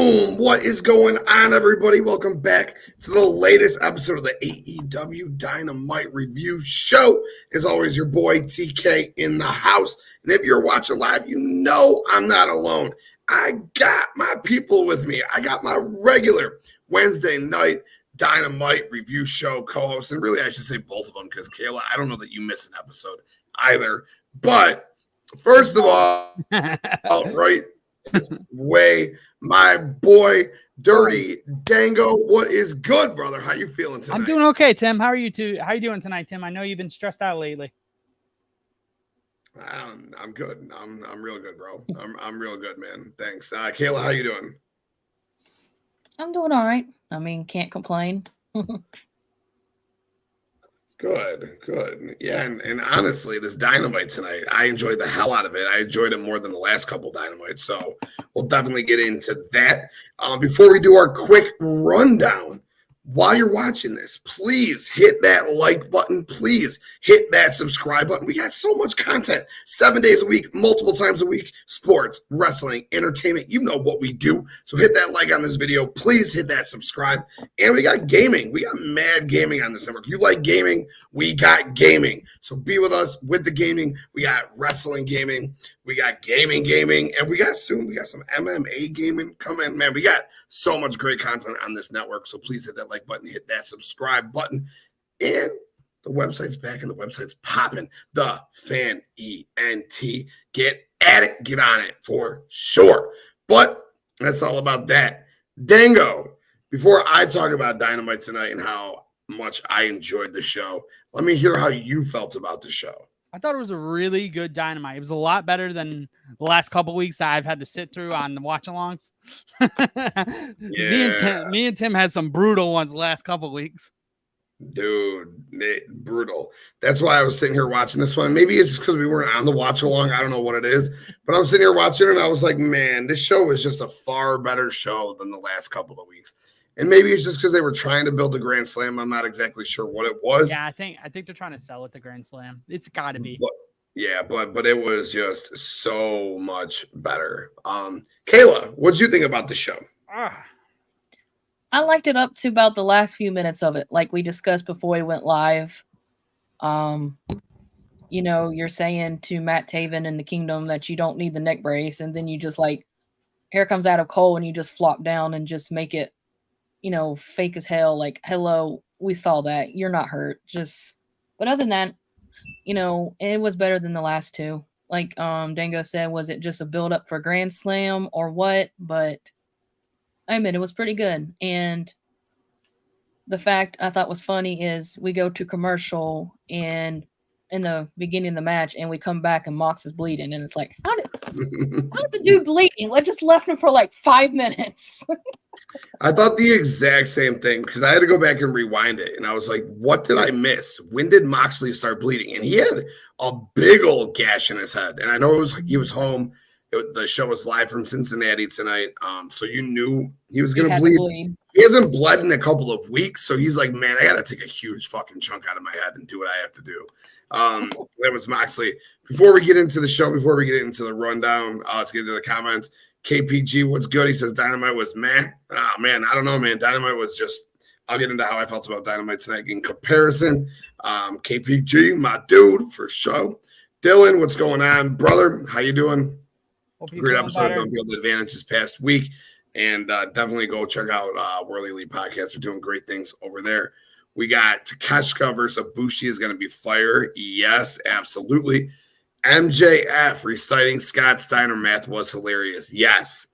Boom! What is going on, everybody? Welcome back to the latest episode of the AEW Dynamite Review Show. As always, your boy TK in the house. And if you're watching live, you know I'm not alone. I got my people with me. I got my regular Wednesday night Dynamite Review Show co-host. And really, I should say both of them because, Kayla, I don't know that you miss an episode either. But first of all, right this way, my boy, Dirty Dango. What is good, brother? How you feeling tonight? I'm doing okay, Tim. How are you you doing tonight, Tim? I know you've been stressed out lately. I'm good. I'm real good, bro. I'm real good, man. Thanks. Kayla, how you doing? I'm doing all right. I mean, can't complain. Good. Yeah, and honestly, this Dynamite tonight, I enjoyed the hell out of it. I enjoyed it more than the last couple Dynamites, so we'll definitely get into that. Before we do our quick rundown, while you're watching this, please hit that like button. Please hit that subscribe button. We got so much content, 7 days a week, multiple times a week, sports, wrestling, entertainment. You know what we do. So hit that like on this video. Please hit that subscribe. And we got gaming. We got mad gaming on this network. You like gaming? We got gaming. So be with us with the gaming. We got wrestling gaming. We got gaming. And we got some MMA gaming coming. Man, we got so much great content on this network. So please hit that like button, hit that subscribe button. And the website's back and the website's popping. The Fan ENT. Get at it. Get on it for sure. But that's all about that. Dango, before I talk about Dynamite tonight and how much I enjoyed the show, let me hear how you felt about the show. I thought it was a really good Dynamite. It was a lot better than the last couple weeks I've had to sit through on the watch-alongs. Yeah. Me and Tim had some brutal ones the last couple weeks. Dude, brutal. That's why I was sitting here watching this one. Maybe it's just because we weren't on the watch-along. I don't know what it is. But I was sitting here watching it, and I was like, man, this show is just a far better show than the last couple of weeks. And maybe it's just because they were trying to build a Grand Slam. I'm not exactly sure what it was. Yeah, I think they're trying to sell it the Grand Slam. It's got to be. But it was just so much better. Kayla, what did you think about the show? I liked it up to about the last few minutes of it, like we discussed before we went live. You're saying to Matt Taven and the Kingdom that you don't need the neck brace, and then you just like, here comes AdamCole, and you just flop down and just make it, fake as hell. Like, hello, we saw that. You're not hurt. But other than that, it was better than the last two. Like Dango said, was it just a build up for Grand Slam or what? But I admit it was pretty good. And the fact I thought was funny is we go to commercial and in the beginning of the match and we come back and Mox is bleeding. And it's like, how's the dude bleeding? I just left him for like 5 minutes. I thought the exact same thing because I had to go back and rewind it. And I was like, what did I miss? When did Moxley start bleeding? And he had a big old gash in his head. And I know he was home. The show was live from Cincinnati tonight. So you knew he was going to bleed. He hasn't bled in a couple of weeks. So he's like, man, I got to take a huge fucking chunk out of my head and do what I have to do. That was Moxley. Before we get into the show, before we get into the rundown, let's get into the comments. KPG, what's good? He says Dynamite was meh. Oh, man, I don't know, man. Dynamite was just – I'll get into how I felt about Dynamite tonight in comparison. KPG, my dude, for sure. Dylan, what's going on? Brother, how you doing? Great episode of Don't Feel the Advantage this past week. And definitely go check out World Elite Podcast. They're doing great things over there. We got Takeshita versus Ibushi is going to be fire. Yes, absolutely. MJF reciting ScottSteinerMath was hilarious. Yes,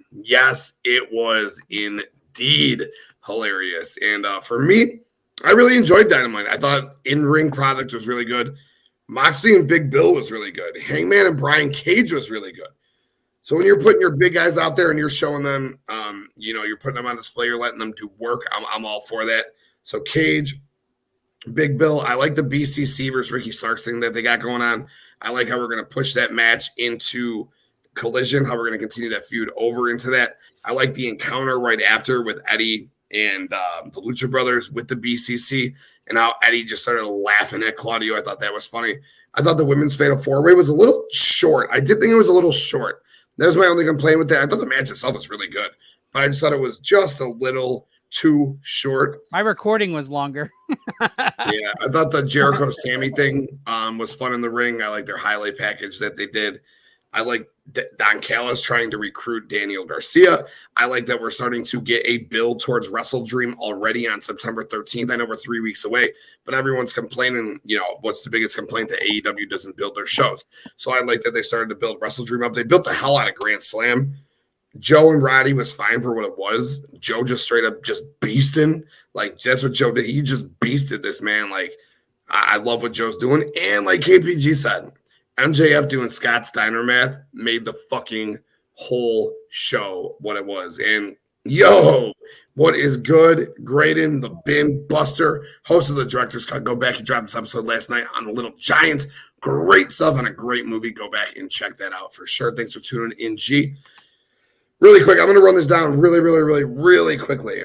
it was indeed hilarious. And for me, I really enjoyed Dynamite. I thought in-ring product was really good. Moxley and Big Bill was really good. Hangman and Brian Cage was really good. So when you're putting your big guys out there and you're showing them, you're putting them on display, you're letting them do work, I'm all for that. So Cage, Big Bill, I like the BCC versus RickyStarks thing that they got going on. I like how we're going to push that match into Collision, how we're going to continue that feud over into that. I like the encounter right after with Eddie and the Lucha Brothers with the BCC and how Eddie just started laughing at Claudio. I thought that was funny. I thought the women's fatal four-way was a little short. I did think it was a little short. That was my only complaint with that. I thought the match itself was really good. but I just thought it was just a little too short. My recording was longer. Yeah, I thought the Jericho Sammy thing was fun in the ring. I like their highlight package that they did. I like Don Callis trying to recruit Daniel Garcia. I like that we're starting to get a build towards WrestleDream already on September 13th. I know we're 3 weeks away, but everyone's complaining, what's the biggest complaint? That AEW doesn't build their shows. So I like that they started to build WrestleDream up. They built the hell out of Grand Slam. Joe and Roddy was fine for what it was. Joe just straight up just beasting. Like, that's what Joe did. He just beasted this man. Like, I love what Joe's doing. And like KPG said, MJF doing ScottSteinerMath made the fucking whole show what it was. And what is good? Graydon, the bin buster, host of the Director's Cut. Go back. He dropped this episode last night on the Little Giants. Great stuff on a great movie. Go back and check that out for sure. Thanks for tuning in, G. Really quick, I'm going to run this down really quickly.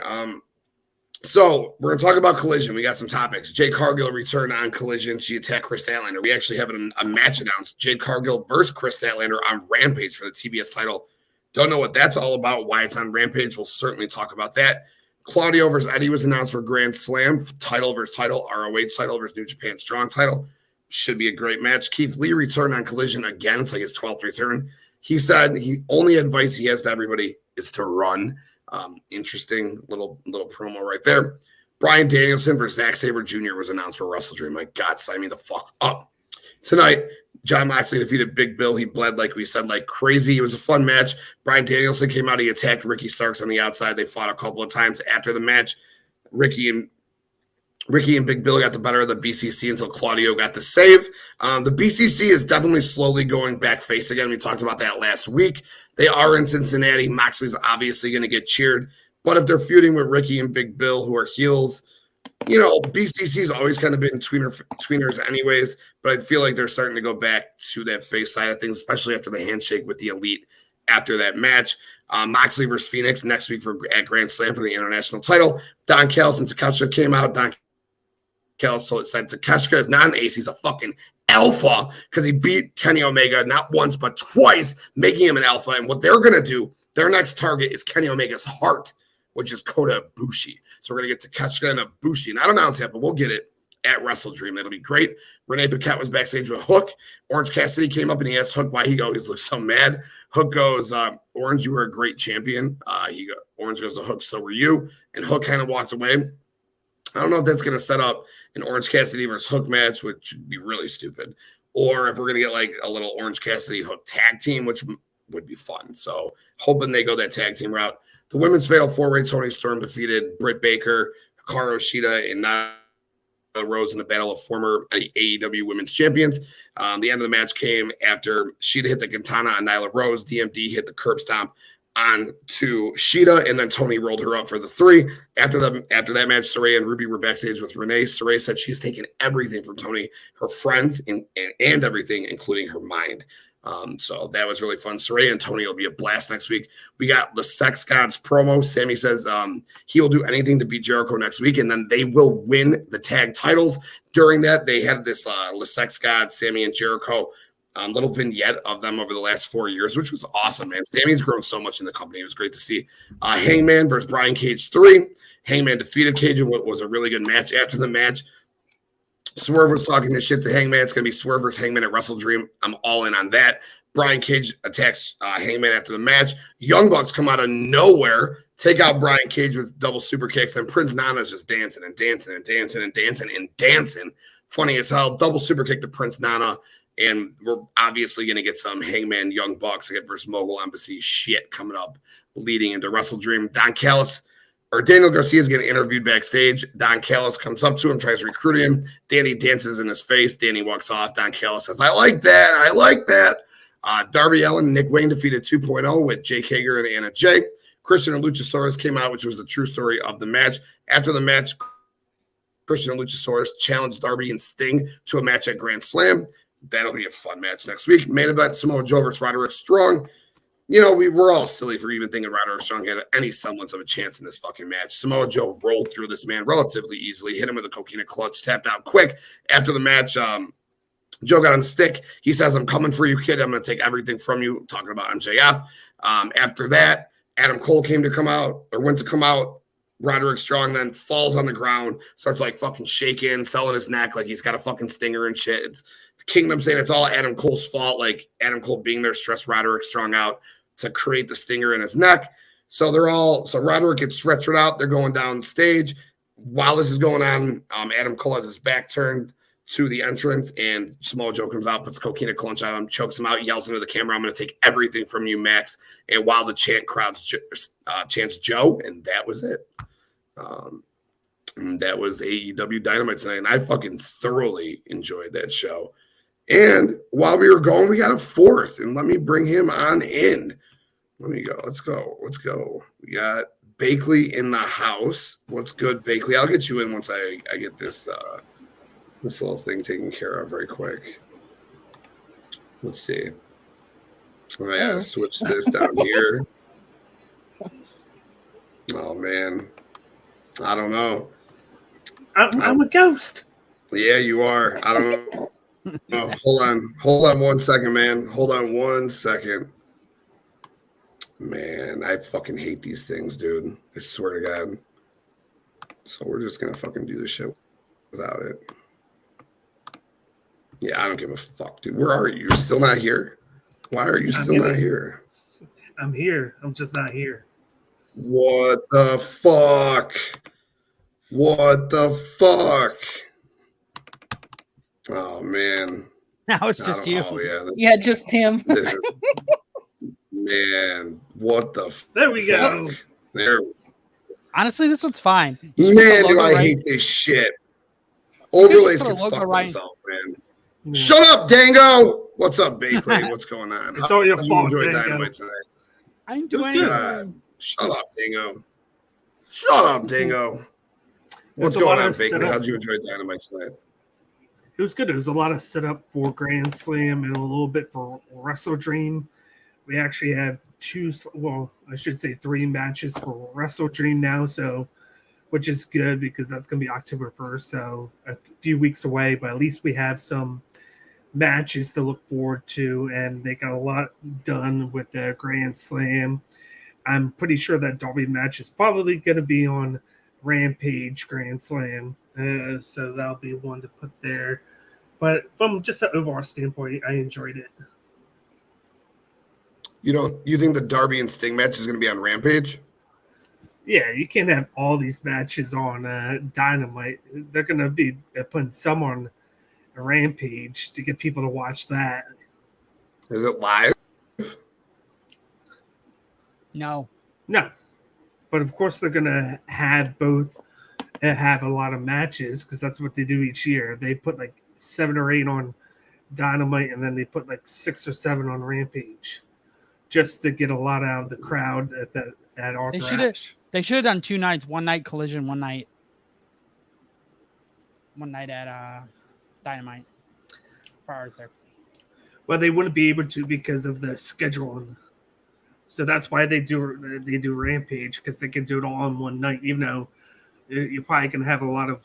So we're going to talk about Collision. We got some topics. Jade Cargill returned on Collision. She attacked Kris Statlander. We actually have a match announced. Jade Cargill versus Kris Statlander on Rampage for the TBS title. Don't know what that's all about, why it's on Rampage. We'll certainly talk about that. Claudio versus Eddie was announced for Grand Slam. Title versus title. ROH title versus New Japan Strong title. Should be a great match. Keith Lee returned on Collision again. It's like his 12th return. He said only advice he has to everybody is to run. Interesting little promo right there. BryanDanielson versus Zack Sabre Jr. was announced for WrestleDream. My God, sign me the fuck up. Tonight, Jon Moxley defeated Big Bill. He bled, like we said, like crazy. It was a fun match. BryanDanielson came out. He attacked RickyStarks on the outside. They fought a couple of times after the match. Ricky and Big Bill got the better of the BCC until Claudio got the save. The BCC is definitely slowly going back face again. We talked about that last week. They are in Cincinnati. Moxley's obviously going to get cheered. But if they're feuding with Ricky and Big Bill, who are heels, BCC's always kind of been tweeners anyways. But I feel like they're starting to go back to that face side of things, especially after the handshake with the Elite after that match. Moxley versus Phoenix next week at Grand Slam for the international title. Don Callis and Takeshita came out. Don Callis said Takeshita is not an ace. He's a fucking alpha because he beat Kenny Omega not once but twice, making him an alpha. And what they're going to do, their next target is Kenny Omega's heart, which is Kota Ibushi. So we're going to get Takeshita and Ibushi. Not announced yet, but we'll get it at WrestleDream. That'll be great. Renee Paquette was backstage with Hook. Orange Cassidy came up and he asked Hook why he always looks so mad. Hook goes, Orange, you were a great champion. Orange goes to Hook, so were you. And Hook kind of walked away. I don't know if that's going to set up an Orange Cassidy versus Hook match, which would be really stupid, or if we're going to get like a little Orange Cassidy Hook tag team, which would be fun. So hoping they go that tag team route. The women's fatal four-way, Toni Storm defeated Britt Baker, Hikaru, Shida, and Nyla Rose in the battle of former AEW women's champions. The end of the match came after Shida hit the katana on Nyla Rose. DMD hit the curb stomp on to Shida, and then Toni rolled her up for the 3. After that match, Saraya and Ruby were backstage with Renee. Saraya said she's taken everything from Toni, her friends, and everything, including her mind. So that was really fun. Saraya and Toni will be a blast next week. We got the Sex Gods promo. Sammy says he will do anything to beat Jericho next week, and then they will win the tag titles. During that, they had this the Sex Gods, Sammy and Jericho, little vignette of them over the last 4 years, which was awesome, man. Sammy's grown so much in the company. It was great to see. Hangman versus Bryan Cage 3. Hangman defeated Cage in what was a really good match. After the match, Swerve was talking this shit to Hangman. It's going to be Swerve versus Hangman at WrestleDream. I'm all in on that. Bryan Cage attacks Hangman after the match. Young Bucks come out of nowhere, take out Bryan Cage with double super kicks, and Prince Nana's just dancing and dancing and dancing and dancing and dancing. Funny as hell. Double super kick to Prince Nana. And we're obviously going to get some Hangman Young Bucks versus Mogul Embassy shit coming up leading into WrestleDream. Daniel Garcia is getting interviewed backstage. Don Callis comes up to him, tries to recruit him. Danny dances in his face. Danny walks off. Don Callis says, I like that. Darby Allin and Nick Wayne defeated 2.0 with Jake Hager and Anna Jay. Christian and Luchasaurus came out, which was the true story of the match. After the match, Christian and Luchasaurus challenged Darby and Sting to a match at Grand Slam. That'll be a fun match next week. Main event, SamoaJoe versus Roderick Strong. We're all silly for even thinking Roderick Strong had any semblance of a chance in this fucking match. SamoaJoe rolled through this man relatively easily, hit him with a coquina clutch, tapped out quick. After the match, Joe got on the stick. He says, I'm coming for you, kid. I'm going to take everything from you. Talking about MJF. After that, Adam Cole went to come out. Roderick Strong then falls on the ground, starts like fucking shaking, selling his neck like he's got a fucking stinger and shit. It's the Kingdom saying it's all Adam Cole's fault, like Adam Cole being there stressed Roderick Strong out to create the stinger in his neck. So Roderick gets stretched out. They're going down stage. While this is going on, Adam Cole has his back turned to the entrance, and SamoaJoe comes out, puts coquina clutch on him, chokes him out, yells into the camera, "I'm going to take everything from you, Max." And while the chants Joe, and that was it. And that was AEW Dynamite tonight, and I fucking thoroughly enjoyed that show. And while we were going, we got a fourth, and let me bring him on in. Let me go. Let's go. We got Bakley in the house. What's good, Bakley? I'll get you in once I get this little thing taken care of very quick. Let's see. I gotta switch this down here. Oh man, I don't know. I'm a ghost. Yeah, you are. I don't know. Oh, hold on 1 second, man. Hold on 1 second. Man, I fucking hate these things, dude. I swear to God. So we're just gonna fucking do this shit without it. Yeah, I don't give a fuck, dude. Where are you? You're still not here? Why are you still not here? I'm here. I'm just not here. What the fuck? What the fuck? Oh, man. Now it's just you. Oh, yeah. Yeah, just him. Man, what the fuck? There we go. There. Honestly, this one's fine. Man, do I hate this shit. Overlays can fuck themselves, man. Yeah. Shut up, Dango. What's up, Bakley? What's going on? It's all your fault, enjoy Dango. Dynamite tonight? I didn't do It was anything. Shut up, Dango. Shut up, Dango. What's going on, Bakley? How'd you enjoy Dynamite tonight? It was good. It was a lot of setup for Grand Slam and a little bit for WrestleDream. We actually have three matches for WrestleDream now, which is good because that's going to be October 1st, so a few weeks away, but at least we have some matches to look forward to, and they got a lot done with the Grand Slam. I'm pretty sure that Darby match is probably going to be on Rampage Grand Slam, so that'll be one to put there. But from just an overall standpoint, I enjoyed it. You think the Darby and Sting match is going to be on Rampage? Yeah, you can't have all these matches on Dynamite. They're going to be putting some on Rampage to get people to watch that. Is it live? No. But of course, they're going to have both have a lot of matches because that's what they do each year. They put like 7 or 8 on Dynamite, and then they put like 6 or 7 on Rampage just to get a lot out of the crowd at Arthur Ashe. They should have done 2 nights, one night Collision, one night at Dynamite for Arthur. Well, they wouldn't be able to because of the scheduling. So that's why they do Rampage, because they can do it all in one night, even though you're probably going to have a lot of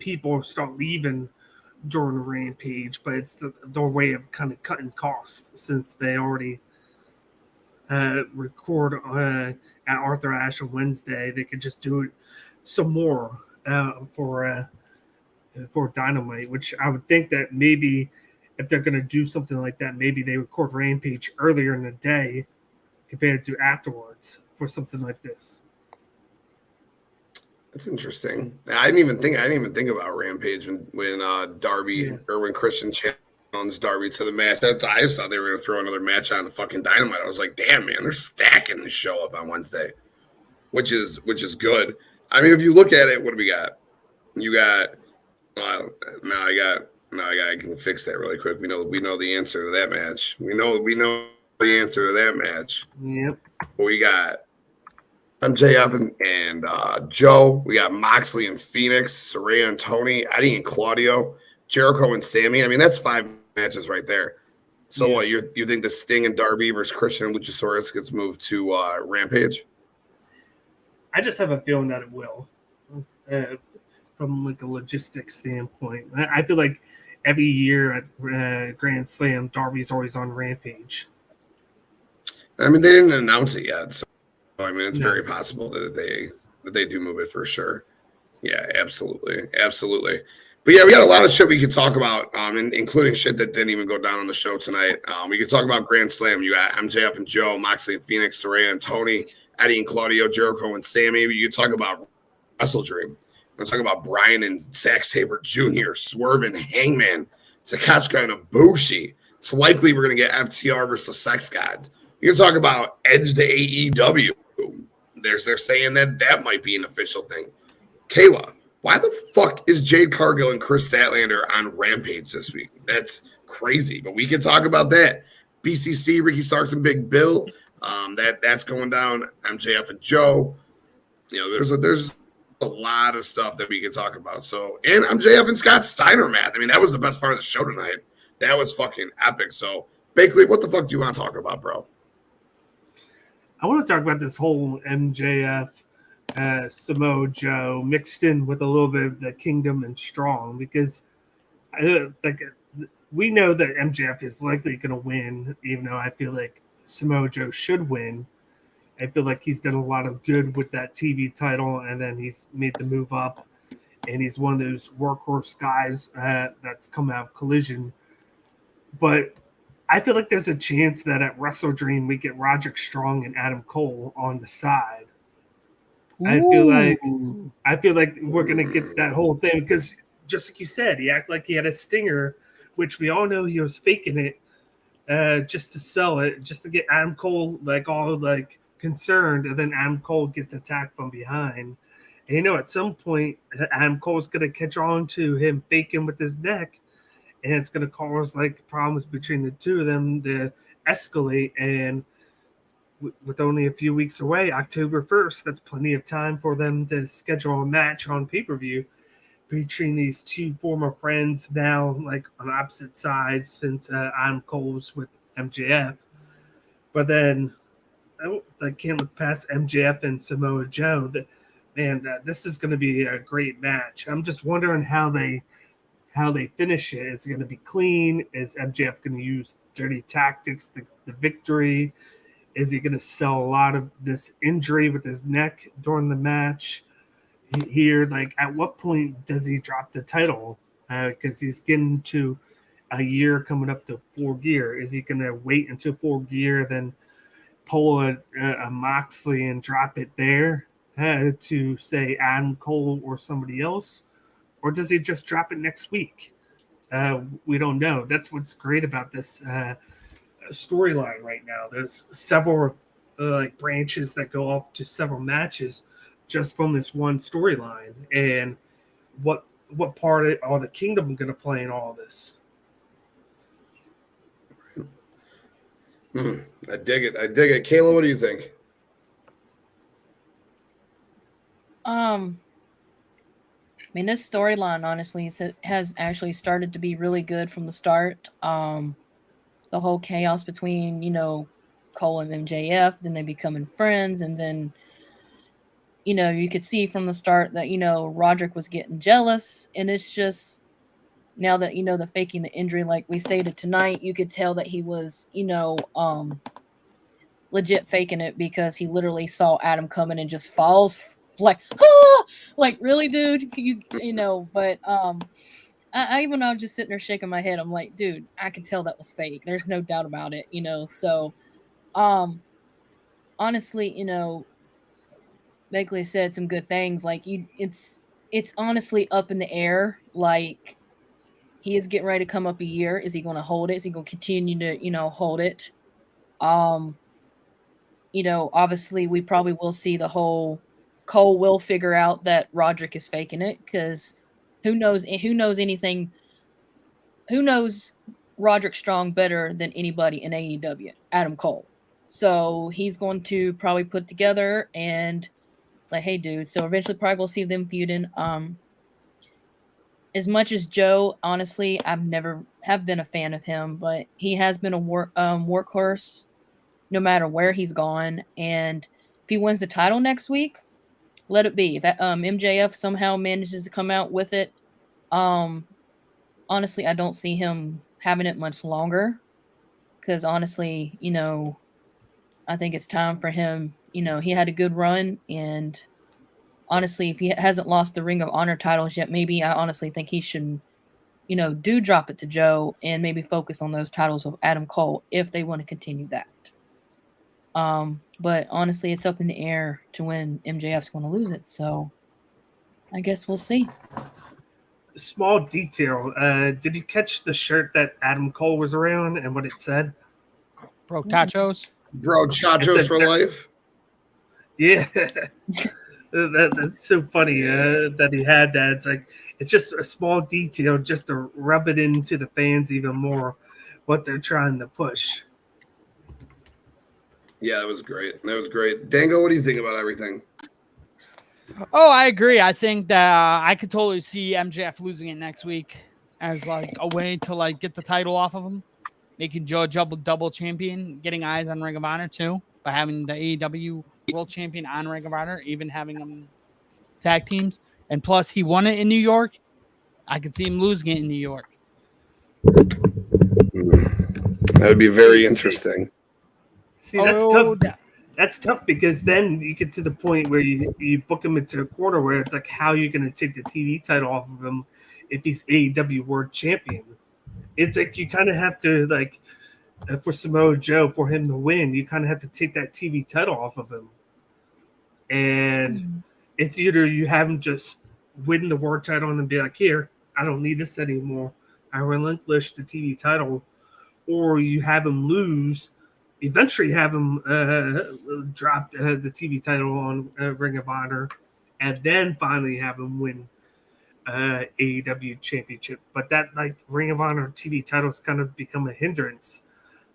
people start leaving during Rampage, but it's their way of kind of cutting costs since they already record at Arthur Ashe on Wednesday. They could just do it some more for Dynamite, which I would think that maybe if they're going to do something like that, maybe they record Rampage earlier in the day compared to afterwards for something like this. That's interesting. I didn't even think about Rampage when Darby or when Christian challenged Darby to the match. I just thought they were going to throw another match on the fucking Dynamite. I was like, damn, man, they're stacking this show up on Wednesday, which is good. I mean, if you look at it, what do we got? You got I can fix that really quick. We know the answer to that match. We know the answer to that match. Yep. We got MJF and Joe. We got Moxley and Phoenix, Saraya and Toni, Eddie and Claudio, Jericho and Sammy. I mean, that's 5 matches right there. So what, you think the Sting and Darby versus Christian and Luchasaurus gets moved to Rampage? I just have a feeling that it will. From like a logistics standpoint, I feel like every year at Grand Slam, Darby's always on Rampage. I mean, they didn't announce it yet, so I mean, it's very possible that they do move it for sure. Yeah, absolutely. But yeah, we got a lot of shit we could talk about, including shit that didn't even go down on the show tonight. We could talk about Grand Slam. You got MJF and Joe, Moxley and Phoenix, Saraya and Toni, Eddie and Claudio, Jericho and Sammy. You could talk about WrestleDream. We're talking about Bryan and Zack Sabre Jr., Swerve and Hangman, Takeshita and Ibushi. It's likely we're going to get FTR versus the Sex Gods. You can talk about Edge to AEW. They're saying that might be an official thing. Kayla, why the fuck is Jade Cargill and Kris Statlander on Rampage this week? That's crazy, but we can talk about that. BCC, RickyStarks and Big Bill, that's going down. MJF and Joe. You know, there's a lot of stuff that we can talk about. So, and MJF and ScottSteinerMath. I mean, that was the best part of the show tonight. That was fucking epic. So, Bakley, what the fuck do you want to talk about, bro? I want to talk about this whole MJF Samoa Joe mixed in with a little bit of the Kingdom and Strong, because we know that MJF is likely going to win, even though I feel like Samoa Joe should win. I feel like he's done a lot of good with that TV title, and then he's made the move up, and he's one of those workhorse guys that's come out of Collision. But I feel like there's a chance that at WrestleDream we get Roderick Strong and AdamCole on the side. I feel like we're gonna get that whole thing, because just like you said, he acted like he had a stinger, which we all know he was faking it just to sell it, just to get AdamCole all concerned, and then AdamCole gets attacked from behind. And at some point AdamCole's gonna catch on to him faking with his neck, and it's gonna cause problems between the two of them to escalate. And with only a few weeks away, October 1st, that's plenty of time for them to schedule a match on pay-per-view between these two former friends, now on opposite sides, since AdamCole's with MJF. But then I can't look past MJF and Samoa Joe. This is going to be a great match. I'm just wondering how they finish it. Is it going to be clean? Is MJF going to use dirty tactics, the victory? Is he going to sell a lot of this injury with his neck during the match here? At what point does he drop the title? Because he's getting to a year coming up to 4 Gear. Is he going to wait until 4 Gear, then pull a Moxley and drop it there to say AdamCole or somebody else? Or does he just drop it next week? We don't know. That's what's great about this storyline right now. There's several branches that go off to several matches just from this one storyline. And what part are the Kingdom going to play in all this? I dig it. Kayla, what do you think? This storyline, honestly, has actually started to be really good from the start. The whole chaos between, Cole and MJF, then they becoming friends, and then, you could see from the start that, Roderick was getting jealous, and it's just, now that, the faking the injury, like we stated tonight, you could tell that he was, legit faking it, because he literally saw Adam coming and just falls really, dude, but I even I was just sitting there shaking my head. I'm like, dude, I could tell that was fake. There's no doubt about it, So, honestly, Begley said some good things. It's honestly up in the air. He is getting ready to come up a year. Is he going to hold it? Is he going to continue to, hold it? Obviously, we probably will see the whole Cole will figure out that Roderick is faking it, because who knows anything? Who knows Roderick Strong better than anybody in AEW? AdamCole. So he's going to probably put together and hey, dude. So eventually, probably we'll see them feuding. As much as Joe, honestly, I've never have been a fan of him, but he has been a workhorse no matter where he's gone. And if he wins the title next week, let it be. If MJF somehow manages to come out with it, honestly, I don't see him having it much longer, because honestly, I think it's time for him, he had a good run, and honestly, if he hasn't lost the Ring of Honor titles yet, maybe I honestly think he should, do drop it to Joe and maybe focus on those titles of AdamCole if they want to continue that. But honestly, it's up in the air to when MJF's going to lose it. So I guess we'll see. Small detail. Did you catch the shirt that AdamCole was around and what it said? Broke tachos. Bro, chachos for life. Yeah. That's so funny that he had that. It's like, it's just a small detail just to rub it into the fans even more what they're trying to push. Yeah, that was great. That was great. Dango, what do you think about everything? Oh, I agree. I think that I could totally see MJF losing it next week as like a way to like get the title off of him, making Joe a double champion, getting eyes on Ring of Honor too, by having the AEW World Champion on Ring of Honor, even having them tag teams. And plus, he won it in New York. I could see him losing it in New York. That would be very interesting. See, that's tough. That's tough because then you get to the point where you book him into a quarter where it's like, how are you going to take the TV title off of him if he's AEW World Champion? It's like you kind of have to, like, for Samoa Joe, for him to win, you kind of have to take that TV title off of him. And it's either you have him just win the world title and then be like, here, I don't need this anymore. I relinquish the TV title. Or you have him lose, eventually have him drop the TV title on Ring of Honor, and then finally have him win AEW Championship. But that, like, Ring of Honor TV title's kind of become a hindrance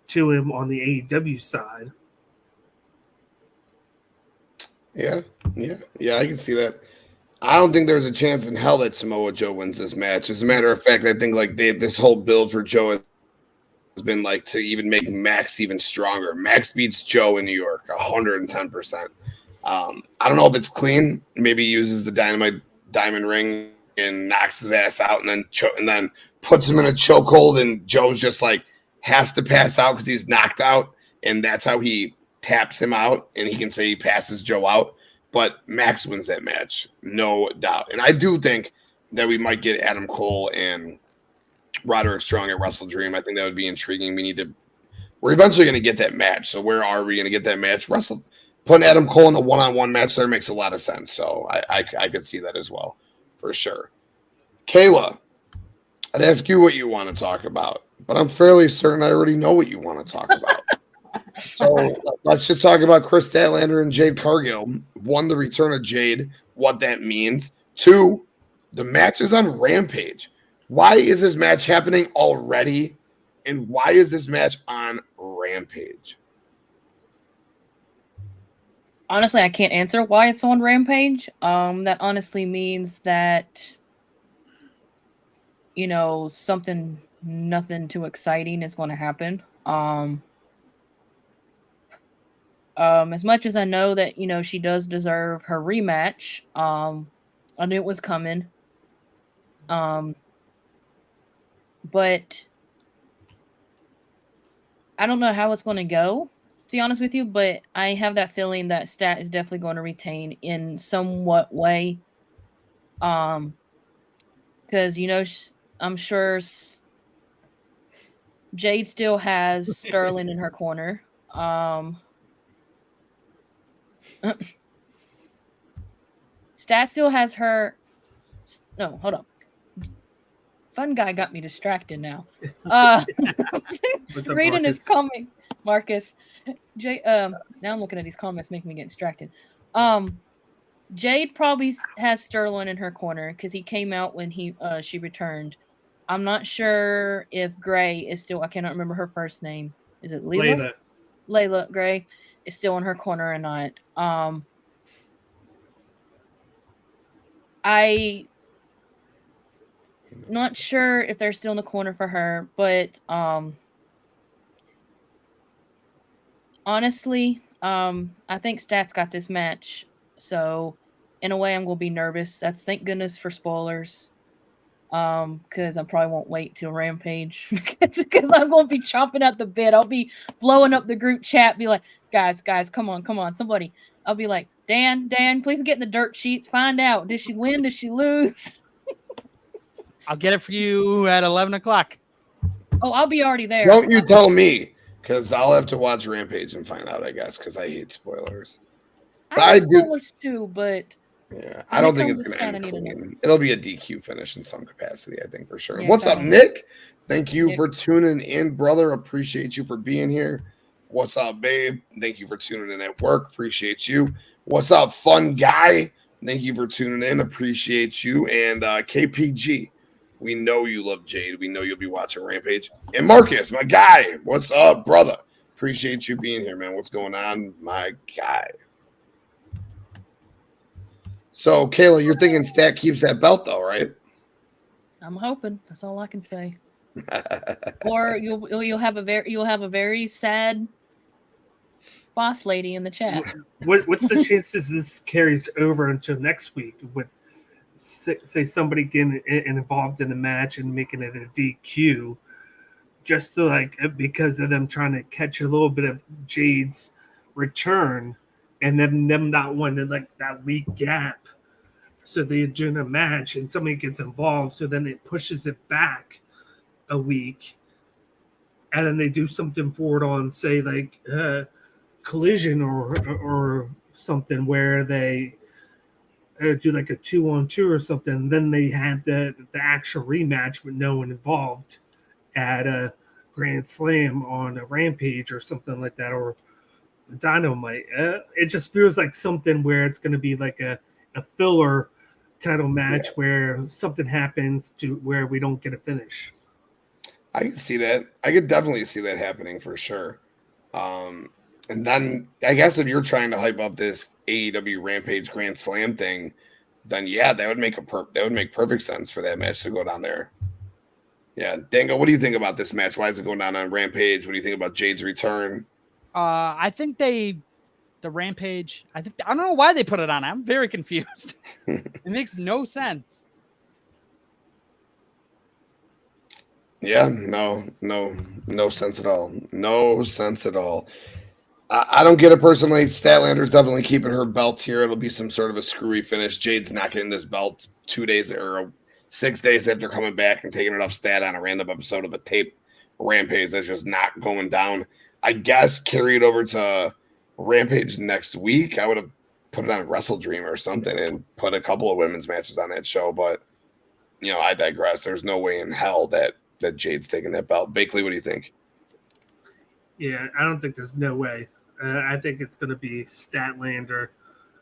to him on the AEW side. Yeah, I can see that. I don't think there's a chance in hell that Samoa Joe wins this match. As a matter of fact, I think like this whole build for Joe has been like to even make Max even stronger. Max beats Joe in New York 110%. I don't know if it's clean. Maybe he uses the Dynamite Diamond Ring and knocks his ass out, and then puts him in a chokehold, and Joe's just like has to pass out because he's knocked out, and that's how he taps him out, and he can say he passes Joe out. But Max wins that match, no doubt. And I do think that we might get AdamCole and Roderick Strong at WrestleDream. I think that would be intriguing. We're eventually going to get that match. So where are we going to get that match? Putting AdamCole in a one-on-one match there makes a lot of sense. So I could see that as well, for sure. Kayla, I'd ask you what you want to talk about, but I'm fairly certain I already know what you want to talk about. So let's just talk about Kris Statlander and Jade Cargill. One, the return of Jade, what that means. Two, the match is on Rampage. Why is this match happening already? And why is this match on Rampage? Honestly, I can't answer why it's on Rampage. That honestly means that, nothing too exciting is going to happen. As much as I know that, she does deserve her rematch, I knew it was coming. But I don't know how it's going to go, to be honest with you, but I have that feeling that Stat is definitely going to retain in somewhat way. Because, I'm sure Jade still has Sterling in her corner. Stat still has her. No, hold up. Fun guy got me distracted now. Reading his comment, Marcus. Now I'm looking at these comments, making me get distracted. Jade probably has Sterling in her corner because he came out when she returned. I'm not sure if Gray is still. I cannot remember her first name. Is it Layla? Layla Gray is still in her corner or not. I not sure if they're still in the corner for her, but honestly, I think Stat's got this match. So in a way, I'm gonna be nervous. Thank goodness for spoilers. Because I probably won't wait till Rampage because I'm going to be chomping at the bit. I'll be blowing up the group chat, be like, guys, come on, somebody. I'll be like, Dan, please get in the dirt sheets. Find out. Did she win? Did she lose? I'll get it for you at 11 o'clock. Oh, I'll be already there. Don't you tell me, because I'll have to watch Rampage and find out, I guess, because I hate spoilers. I like spoilers too, but yeah, I don't think it's going to end clean. It'll be a DQ finish in some capacity, I think, for sure. Yeah, what's up, Nick? Thank you for tuning in, brother. Appreciate you for being here. What's up, babe? Thank you for tuning in at work. Appreciate you. What's up, fun guy? Thank you for tuning in. Appreciate you. And KPG, we know you love Jade. We know you'll be watching Rampage. And Marcus, my guy. What's up, brother? Appreciate you being here, man. What's going on, my guy? So, Kayla, you're thinking Stat keeps that belt, though, right? I'm hoping. That's all I can say. Or you'll have a very sad boss lady in the chat. What's the chances this carries over until next week with, say, somebody getting involved in a match and making it a DQ, just to because of them trying to catch a little bit of Jade's return? And then them not wanting that week gap. So they're doing a match and somebody gets involved. So then it pushes it back a week. And then they do something for it on, say, Collision or something where they do a 2-on-2 or something. And then they had the actual rematch with no one involved at a Grand Slam on a Rampage or something like that. Or Dynamite. It just feels like something where it's going to be a filler title match where something happens to where we don't get a finish. I can see that. I could definitely see that happening for sure. And then I guess if you're trying to hype up this AEW Rampage Grand Slam thing, then yeah, that would make perfect sense for that match to go down there. Yeah, Dango, what do you think about this match? Why is it going down on Rampage? What do you think about Jade's return? I think the Rampage, I don't know why they put it on. I'm very confused. It makes no sense. Yeah, no sense at all. No sense at all. I don't get it personally. Statlander's definitely keeping her belt here. It'll be some sort of a screwy finish. Jade's not getting this belt 2 days or 6 days after coming back and taking it off Stat on a random episode of a tape Rampage. That's just not going down. I guess carry it over to Rampage next week. I would have put it on WrestleDream or something and put a couple of women's matches on that show. But, I digress. There's no way in hell that Jade's taking that belt. Bakley, what do you think? Yeah, I don't think there's no way. I think it's going to be Statlander.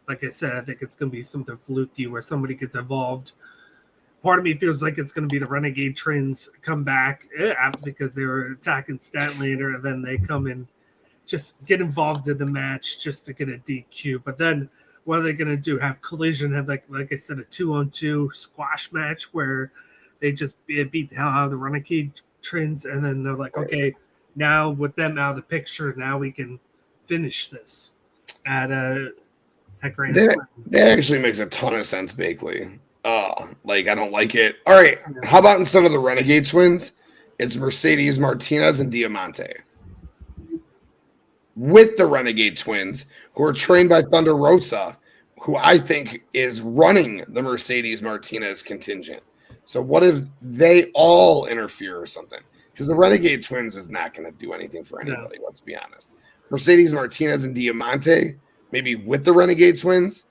Like I said, I think it's going to be something fluky where somebody gets involved. Part of me feels like it's going to be the Renegade Twins come back because they were attacking Statlander, and then they come and just get involved in the match just to get a DQ. But then what are they going to do? Have Collision have, like I said, a 2-on-2 squash match where they just beat the hell out of the Renegade Twins, and then they're like, okay, now with them out of the picture, now we can finish this at Grand Slam. That actually makes a ton of sense, Bakley. I don't like it. All right, how about instead of the Renegade Twins, it's Mercedes Martinez and Diamante with the Renegade Twins, who are trained by Thunder Rosa, who I think is running the Mercedes Martinez contingent. So what if they all interfere or something? Because the Renegade Twins is not going to do anything for anybody, let's be honest. Mercedes Martinez and Diamante, maybe with the Renegade Twins,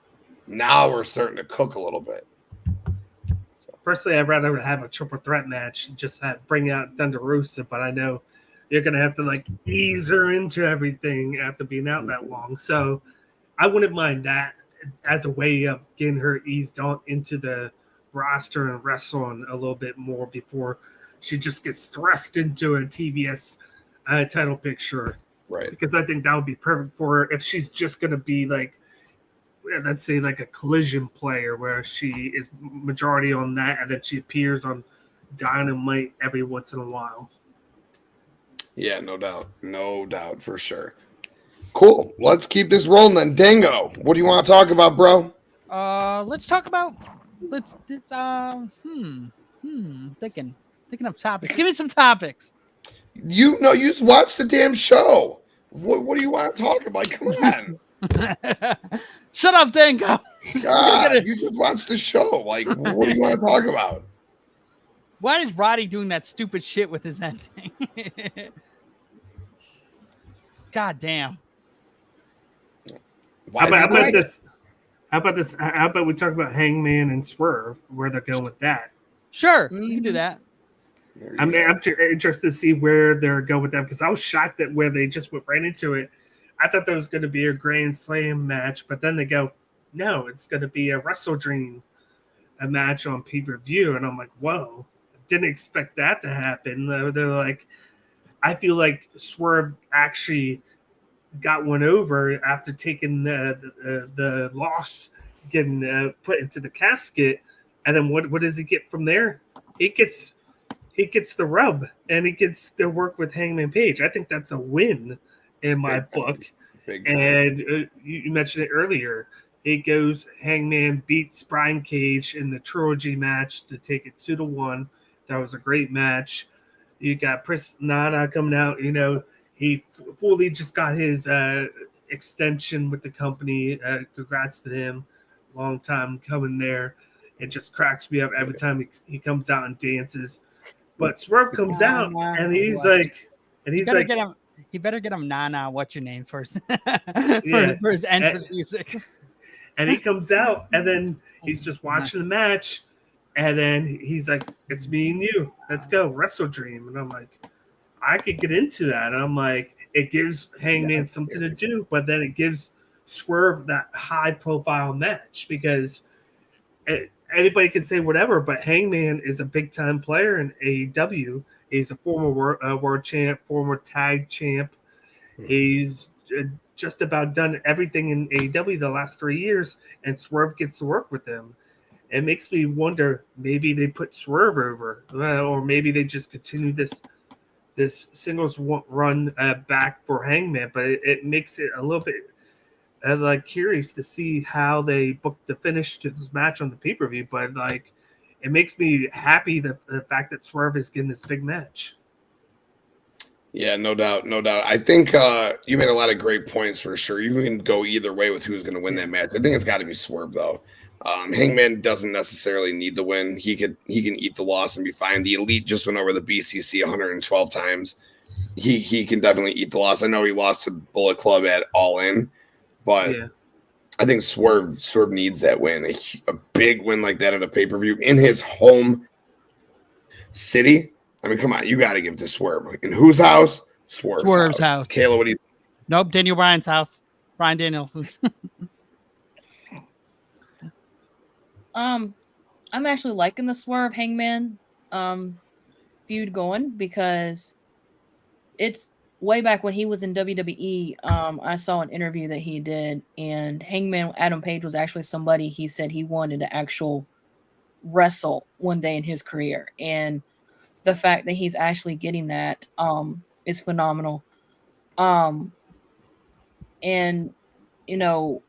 now we're starting to cook a little bit. Personally, I'd rather have a triple threat match, just bring out Thunder Rosa, but I know you're going to have to ease her into everything after being out that long. So I wouldn't mind that as a way of getting her eased on into the roster and wrestling a little bit more before she just gets thrust into a TBS title picture. Right. Because I think that would be perfect for her if she's just going to be let's say a Collision player where she is majority on that and then she appears on Dynamite every once in a while. Yeah, no doubt for sure. Cool. Let's keep this rolling then. Dango, what do you want to talk about, bro? Let's talk about Thinking of topics. Give me some topics. You just watch the damn show. What do you want to talk about? Come on. Shut up, Danko. God, you just watch the show. Like, what do you want to talk about? Why is Roddy doing that stupid shit with his ending? God damn. How about this? How about we talk about Hangman and Swerve, where they're going with that? Sure, we can do that. I'm interested to see where they're going with that, because I was shocked that where they just went right into it. I thought there was going to be a Grand Slam match, but then they go, no, it's going to be a WrestleDream, a match on pay-per-view. And I'm like, whoa, didn't expect that to happen. They're like, I feel like Swerve actually got one over after taking the loss, getting put into the casket. And then what does he get from there? He gets the rub, and he gets to work with Hangman Page. I think that's a win in my book. And you mentioned it earlier. It goes Hangman beats Brian Cage in the trilogy match to take it 2-1. That was a great match. You got Kris Statlander coming out. You know, he fully just got his extension with the company. Congrats to him. Long time coming there. It just cracks me up every time he comes out and dances. But Swerve comes out, and he's like, he better get him Nana, what's your name first? Yeah. for his entrance music. And he comes out, and then he's just watching the match, and then he's like, it's me and you. Let's go, WrestleDream. And I'm like, I could get into that. And I'm like, it gives Hangman something to do, but then it gives Swerve that high-profile match, because anybody can say whatever, but Hangman is a big-time player in AEW. He's a former world champ, former tag champ. He's just about done everything in AEW the last 3 years, and Swerve gets to work with him. It makes me wonder, maybe they put Swerve over, or maybe they just continue this singles run back for Hangman. But it makes it a little bit like curious to see how they booked the finish to this match on the pay-per-view. But like, it makes me happy that the fact that Swerve is getting this big match. Yeah, no doubt. I think you made a lot of great points for sure. You can go either way with who's going to win that match. I think it's got to be Swerve, though. Hangman doesn't necessarily need the win. He can eat the loss and be fine. The Elite just went over the BCC 112 times. He can definitely eat the loss. I know he lost to Bullet Club at All In, but yeah. I think Swerve needs that win. A big win like that at a pay-per-view in his home city. I mean, come on, you got to give it to Swerve. In whose house? Swerve's house. Kayla, what do you think? Nope, Daniel Bryan's house. BryanDanielson's. I'm actually liking the Swerve Hangman feud going, because it's way back when he was in WWE. I saw an interview that he did, and Hangman Adam Page was actually somebody he said he wanted to actual wrestle one day in his career, and the fact that he's actually getting that is phenomenal. And you know,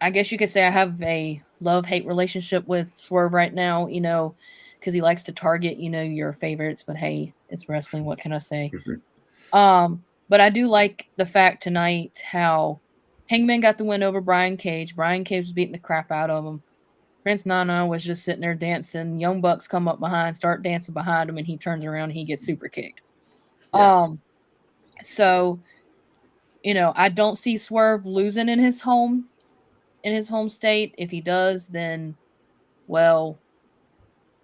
I guess you could say I have a love-hate relationship with Swerve right now, you know, because he likes to target, you know, your favorites, but hey, it's wrestling. What can I say? But I do like the fact tonight how Hangman got the win over Brian Cage. Brian Cage was beating the crap out of him. Prince Nana was just sitting there dancing. Young Bucks come up behind, start dancing behind him, and he turns around and he gets super kicked. Yes. So, you know, I don't see Swerve losing in his home state. If he does, then, well,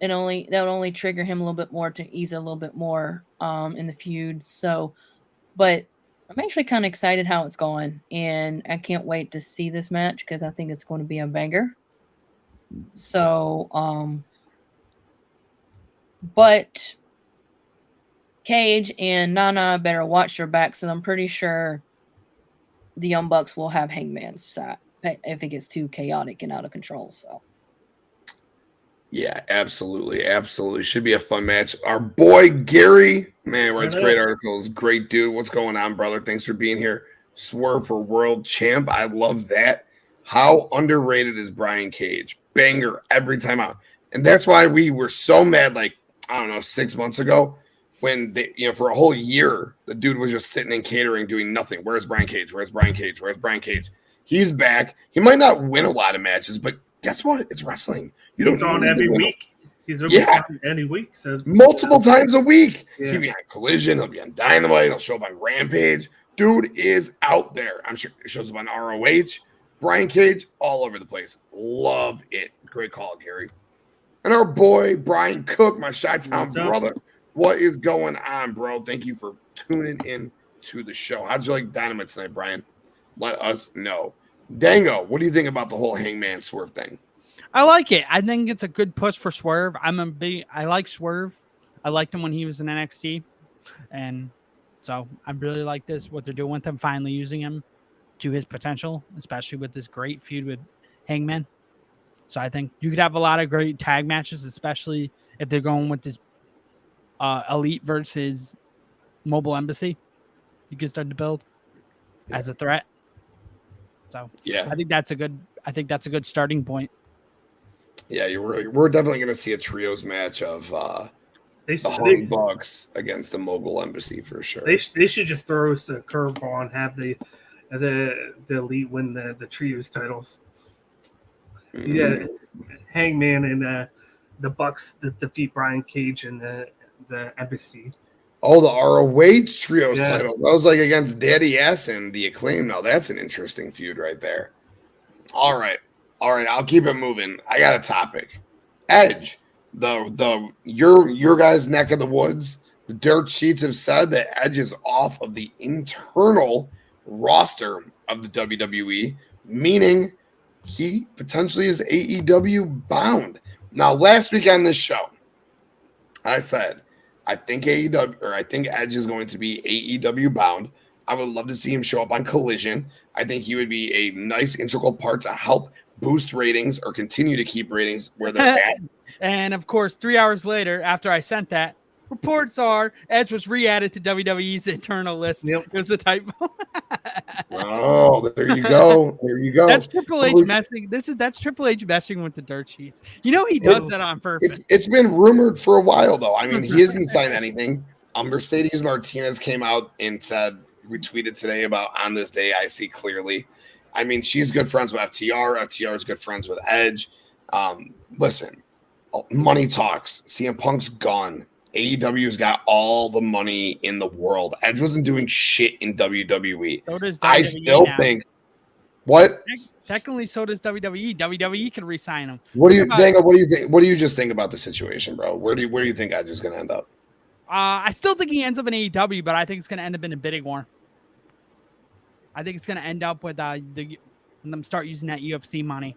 that would only trigger him a little bit more to ease a little bit more in the feud. So, but I'm actually kind of excited how it's going, and I can't wait to see this match because I think it's going to be a banger. So, but Cage and Nana better watch their backs, and I'm pretty sure the Young Bucks will have Hangman's side if it gets too chaotic and out of control. So, yeah, absolutely. Should be a fun match. Our boy Gary, man, writes great articles. Great dude. What's going on, brother? Thanks for being here. Swerve for world champ. I love that. How underrated is Brian Cage? Banger every time out. And that's why we were so mad, like, I don't know, 6 months ago, when they, for a whole year, the dude was just sitting in catering doing nothing. Where's Brian Cage? Where's Brian Cage? Where's Brian Cage? He's back. He might not win a lot of matches, but guess what? It's wrestling. He's on every week. He's on any week. So multiple times a week. Yeah. He'll be on Collision. He'll be on Dynamite. He'll show up on Rampage. Dude is out there. I'm sure he shows up on ROH. Brian Cage, all over the place. Love it. Great call, Gary. And our boy, Brian Cook, my Chi-Town brother. What is going on, bro? Thank you for tuning in to the show. How'd you like Dynamite tonight, Brian? Let us know. Dango, what do you think about the whole Hangman Swerve thing? I like it. I think it's a good push for Swerve. I like Swerve. I liked him when he was in NXT. And so I really like this, what they're doing with him, finally using him to his potential, especially with this great feud with Hangman. So I think you could have a lot of great tag matches, especially if they're going with this Elite versus Mobile Embassy. You can start to build as a threat. So yeah, I think that's a good starting point. Yeah, we're definitely going to see a trios match of the Hung Bucks against the Mobile Embassy for sure. They should just throw us a curveball and have the Elite win the trios titles. Mm-hmm. Yeah, Hangman and the Bucks defeat Brian Cage and the Embassy. Oh, the ROH trios title. That was like against Daddy Ass and the Acclaim. Now that's an interesting feud right there. All right. I'll keep it moving. I got a topic. Edge, your guys' neck of the woods. The dirt sheets have said that Edge is off of the internal roster of the WWE, meaning he potentially is AEW bound. Now, last week on this show, I said I think Edge is going to be AEW bound. I would love to see him show up on Collision. I think he would be a nice integral part to help boost ratings or continue to keep ratings where they're at. And of course, 3 hours later, after I sent that, reports are Edge was re-added to WWE's internal list. Yep. It was a typo. Oh, there you go. That's Triple H messing. That's Triple H messing with the dirt sheets. You know he does that on purpose. It's been rumored for a while though. I mean, he hasn't signed anything. Mercedes Martinez came out and said, we tweeted today about on this day I see clearly. I mean, she's good friends with FTR. FTR is good friends with Edge. Listen, money talks. CM Punk's gone. AEW's got all the money in the world. Edge wasn't doing shit in WWE. So does WWE I still now. think. What? Technically, so does WWE. WWE can re-sign him. What do you think? What do you think? What do you just think about the situation, bro? Where do you think Edge is going to end up? I still think he ends up in AEW, but I think it's going to end up in a bidding war. I think it's going to end up with them start using that UFC money.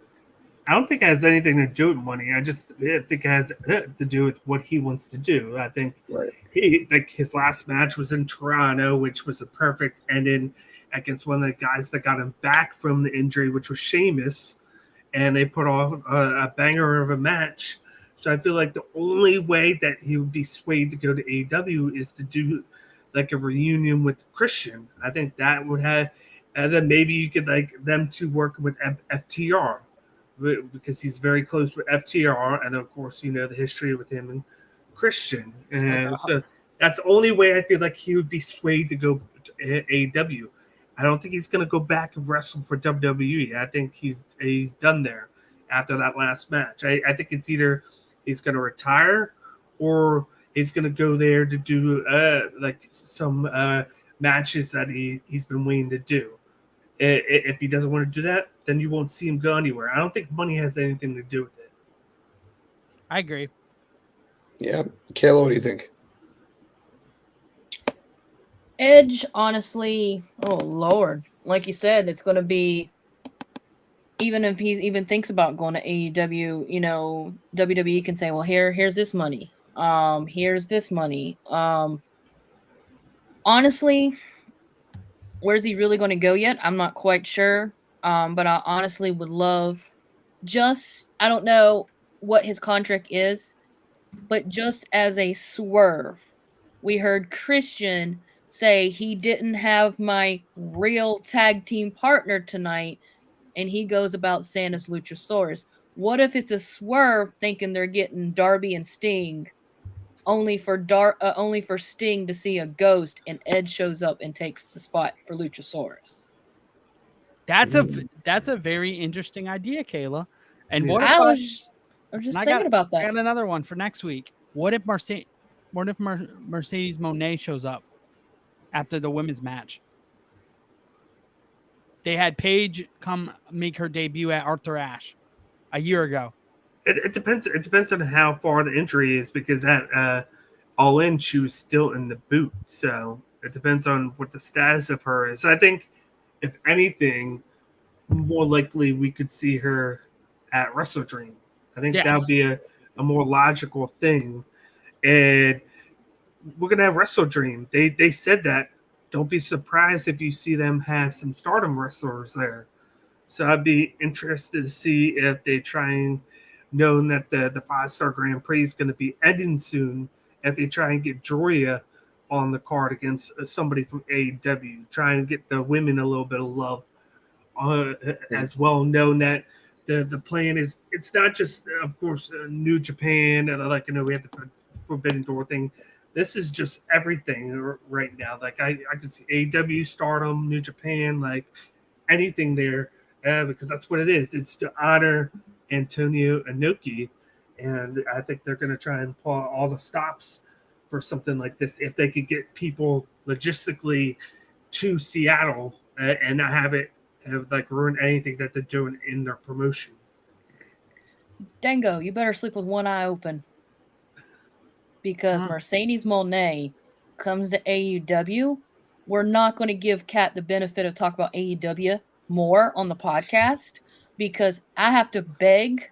I don't think it has anything to do with money. I think it has to do with what he wants to do. I think his last match was in Toronto, which was a perfect ending against one of the guys that got him back from the injury, which was Sheamus, and they put on a banger of a match. So I feel like the only way that he would be swayed to go to AEW is to do like a reunion with Christian. I think that would have, and then maybe you could like them to work with FTR. Because he's very close with FTR, and of course, you know the history with him and Christian, and so that's the only way I feel like he would be swayed to go to AEW. I don't think he's going to go back and wrestle for WWE. I think he's done there after that last match. I think it's either he's going to retire or he's going to go there to do like some matches that he's been waiting to do. If he doesn't want to do that, then you won't see him go anywhere. I don't think money has anything to do with it. I agree. Yeah. Kayla, what do you think? Edge, honestly, oh, Lord. Like you said, it's going to be, even if he even thinks about going to AEW, you know, WWE can say, well, here's this money. Here's this money. Honestly, where's he really going to go yet? I'm not quite sure. But I honestly would love I don't know what his contract is, but just as a swerve, we heard Christian say he didn't have my real tag team partner tonight, and he goes about saying it's Luchasaurus. What if it's a Swerve thinking they're getting Darby and Sting, only for Sting to see a ghost, and Edge shows up and takes the spot for Luchasaurus? That's a very interesting idea, Kayla. And Yeah. what if I was just thinking about I that. got another one for next week. What if Mercedes Moné shows up after the women's match? They had Paige come make her debut at Arthur Ashe a year ago. It depends. It depends on how far the injury is, because at All In she was still in the boot, so it depends on what the status of her is. I think, if anything, more likely we could see her at WrestleDream. I think that would be a more logical thing, and we're gonna have WrestleDream. They said that. Don't be surprised if you see them have some Stardom wrestlers there. So I'd be interested to see if they try and, knowing that the 5-star Grand Prix is going to be ending soon, if they try and get Joya on the card against somebody from AEW, try and get the women a little bit of love as well, knowing that the plan is, it's not just, of course, New Japan, and like, we have the Forbidden Door thing. This is just everything right now. Like I could see AEW, Stardom, New Japan, like anything there, because that's what it is. It's to honor Antonio Inoki, and I think they're going to try and pull all the stops for something like this if they could get people logistically to Seattle and not have like ruin anything that they're doing in their promotion. Dango, you better sleep with one eye open, because Mercedes Moné comes to AEW. We're not going to give Kat the benefit of talk about AEW more on the podcast, because I have to beg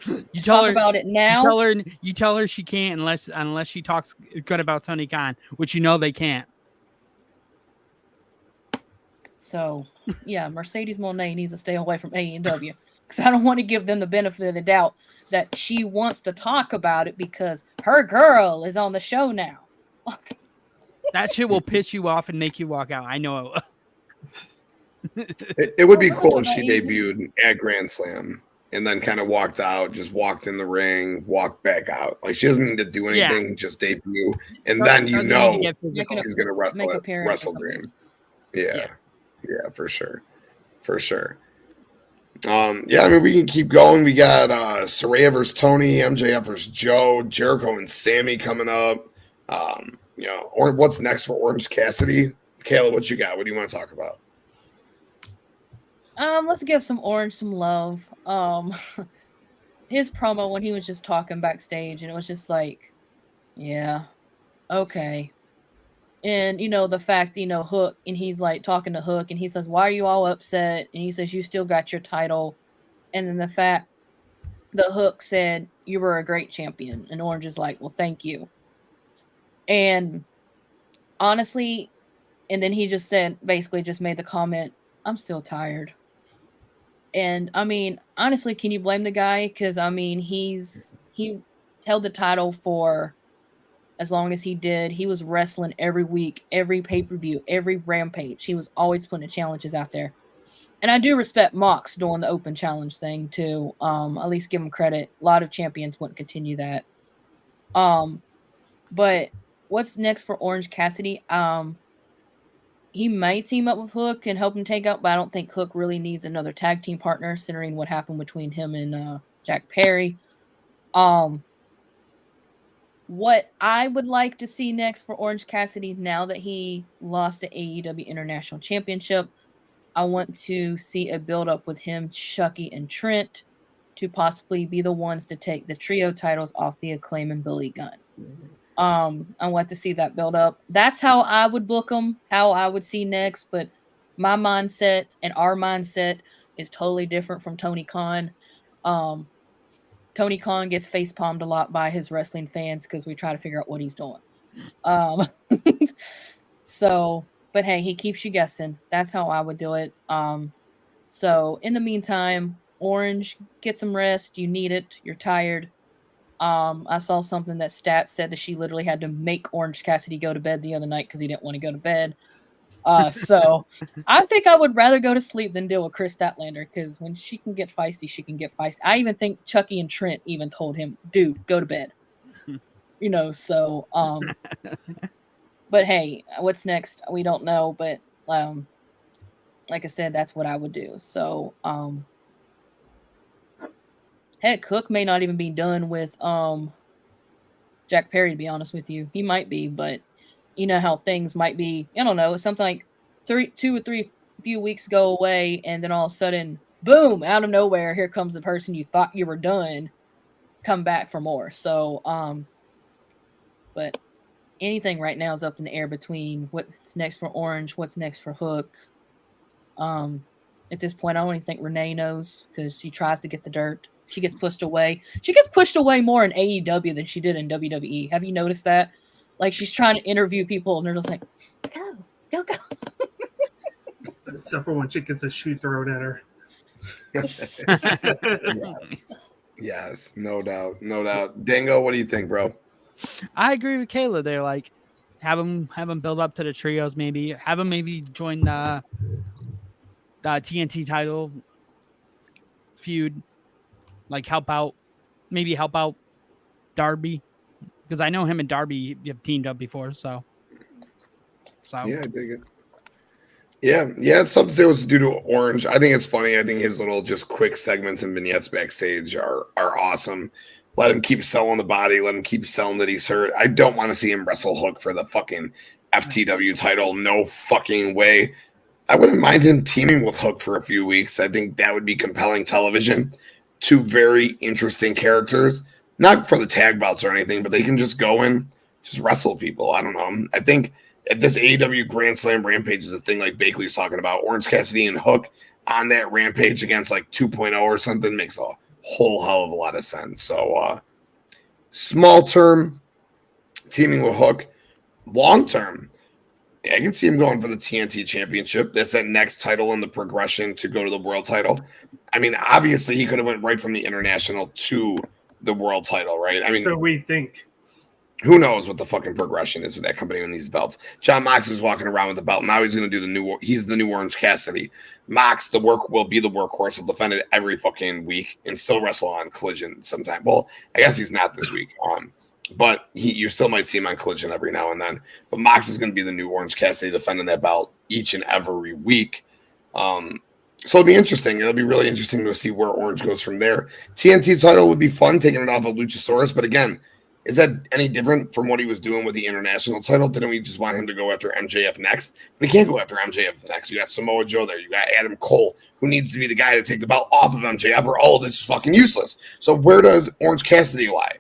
You tell her about it now. You tell her she can't unless she talks good about Tony Khan, which they can't. So yeah, Mercedes Moné needs to stay away from AEW, because I don't want to give them the benefit of the doubt that she wants to talk about it because her girl is on the show now. That shit will piss you off and make you walk out. I know it. It would be cool if she debuted at Grand Slam and then kind of walked out, just walked in the ring, walked back out. Like, she doesn't need to do anything, just debut. And then she's going to wrestle at WrestleDream. Yeah, for sure. For sure. I mean, we can keep going. We got Saraya versus Toni, MJF versus Joe, Jericho and Sammy coming up. Or what's next for Orange Cassidy? Kayla, what you got? What do you want to talk about? Let's give some Orange some love. His promo when he was just talking backstage, and it was just like, yeah, okay. And, the fact, Hook, and he's like talking to Hook, and he says, why are you all upset? And he says, you still got your title. And then the fact the Hook said, you were a great champion. And Orange is like, well, thank you. And honestly, and then he just said, basically just made the comment, I'm still tired. And I mean, honestly, can you blame the guy? Because I mean, he held the title for as long as he did. He was wrestling every week, every pay-per-view, every Rampage. He was always putting challenges out there. And I do respect Mox doing the open challenge thing too. At least give him credit. A lot of champions wouldn't continue that. But what's next for Orange Cassidy? He might team up with Hook and help him take out, but I don't think Hook really needs another tag team partner, considering what happened between him and Jack Perry. What I would like to see next for Orange Cassidy, now that he lost the AEW International Championship, I want to see a build-up with him, Chucky, and Trent to possibly be the ones to take the trio titles off the Acclaim and Billy Gunn. I want to see that build up. That's how I would book them, how I would see next, but my mindset and our mindset is totally different from Tony Khan. Tony Khan gets face palmed a lot by his wrestling fans because we try to figure out what he's doing. But hey, he keeps you guessing. That's how I would do it. So in the meantime, Orange, get some rest. You need it. You're tired. I saw something that Stats said that she literally had to make Orange Cassidy go to bed the other night because he didn't want to go to bed. So I think I would rather go to sleep than deal with Kris Statlander, because when she can get feisty, she can get feisty. I even think Chucky and Trent even told him, dude, go to bed. So but hey, what's next? We don't know, but like I said, that's what I would do. So heck, Hook may not even be done with Jack Perry, to be honest with you. He might be, but you know how things might be. I don't know, something like 2 or 3 few weeks go away, and then all of a sudden, boom, out of nowhere, here comes the person you thought you were done, come back for more. So but anything right now is up in the air between what's next for Orange, what's next for Hook. At this point, I don't even think Renee knows, because she tries to get the dirt. She gets pushed away. She gets pushed away more in AEW than she did in WWE. Have you noticed that? Like, she's trying to interview people, and they're just like, go. Except for when she gets a shoe thrown at her. Yes, no doubt. Dango, what do you think, bro? I agree with Kayla. They're like, have them build up to the trios, maybe have them join the TNT title feud, like help out Darby, because I know him and Darby have teamed up before. So yeah, I dig it. Yeah, it's something to say what's due to Orange. I think it's funny. I think his little just quick segments and vignettes backstage are awesome. Let him keep selling the body. Let him keep selling that he's hurt. I don't want to see him wrestle Hook for the fucking FTW title. No fucking way. I wouldn't mind him teaming with Hook for a few weeks. I think that would be compelling television. 2 very interesting characters. Not for the tag belts or anything, but they can just go and just wrestle people. I don't know. I think if this AEW Grand Slam Rampage is a thing like Bakley's talking about, Orange Cassidy and Hook on that Rampage against like 2.0 or something makes a whole hell of a lot of sense. So small term, teaming with Hook. Long term, I can see him going for the TNT Championship. That's that next title in the progression to go to the world title. I mean, obviously, he could have went right from the international to the world title, right? I mean, so we think. Who knows what the fucking progression is with that company and these belts? Jon Moxley's walking around with the belt. Now he's going to do he's the new Orange Cassidy. Mox, will be the workhorse. He'll defend it every fucking week and still wrestle on Collision sometime. Well, I guess he's not this week. But you still might see him on Collision every now and then. But Mox is going to be the new Orange Cassidy defending that belt each and every week. So it'll be interesting. It'll be really interesting to see where Orange goes from there. TNT title would be fun, taking it off of Luchasaurus. But again, is that any different from what he was doing with the international title? Didn't we just want him to go after MJF next? But he can't go after MJF next. You got Samoa Joe there. You got AdamCole, who needs to be the guy to take the belt off of MJF, or all of this is fucking useless. So where does Orange Cassidy lie?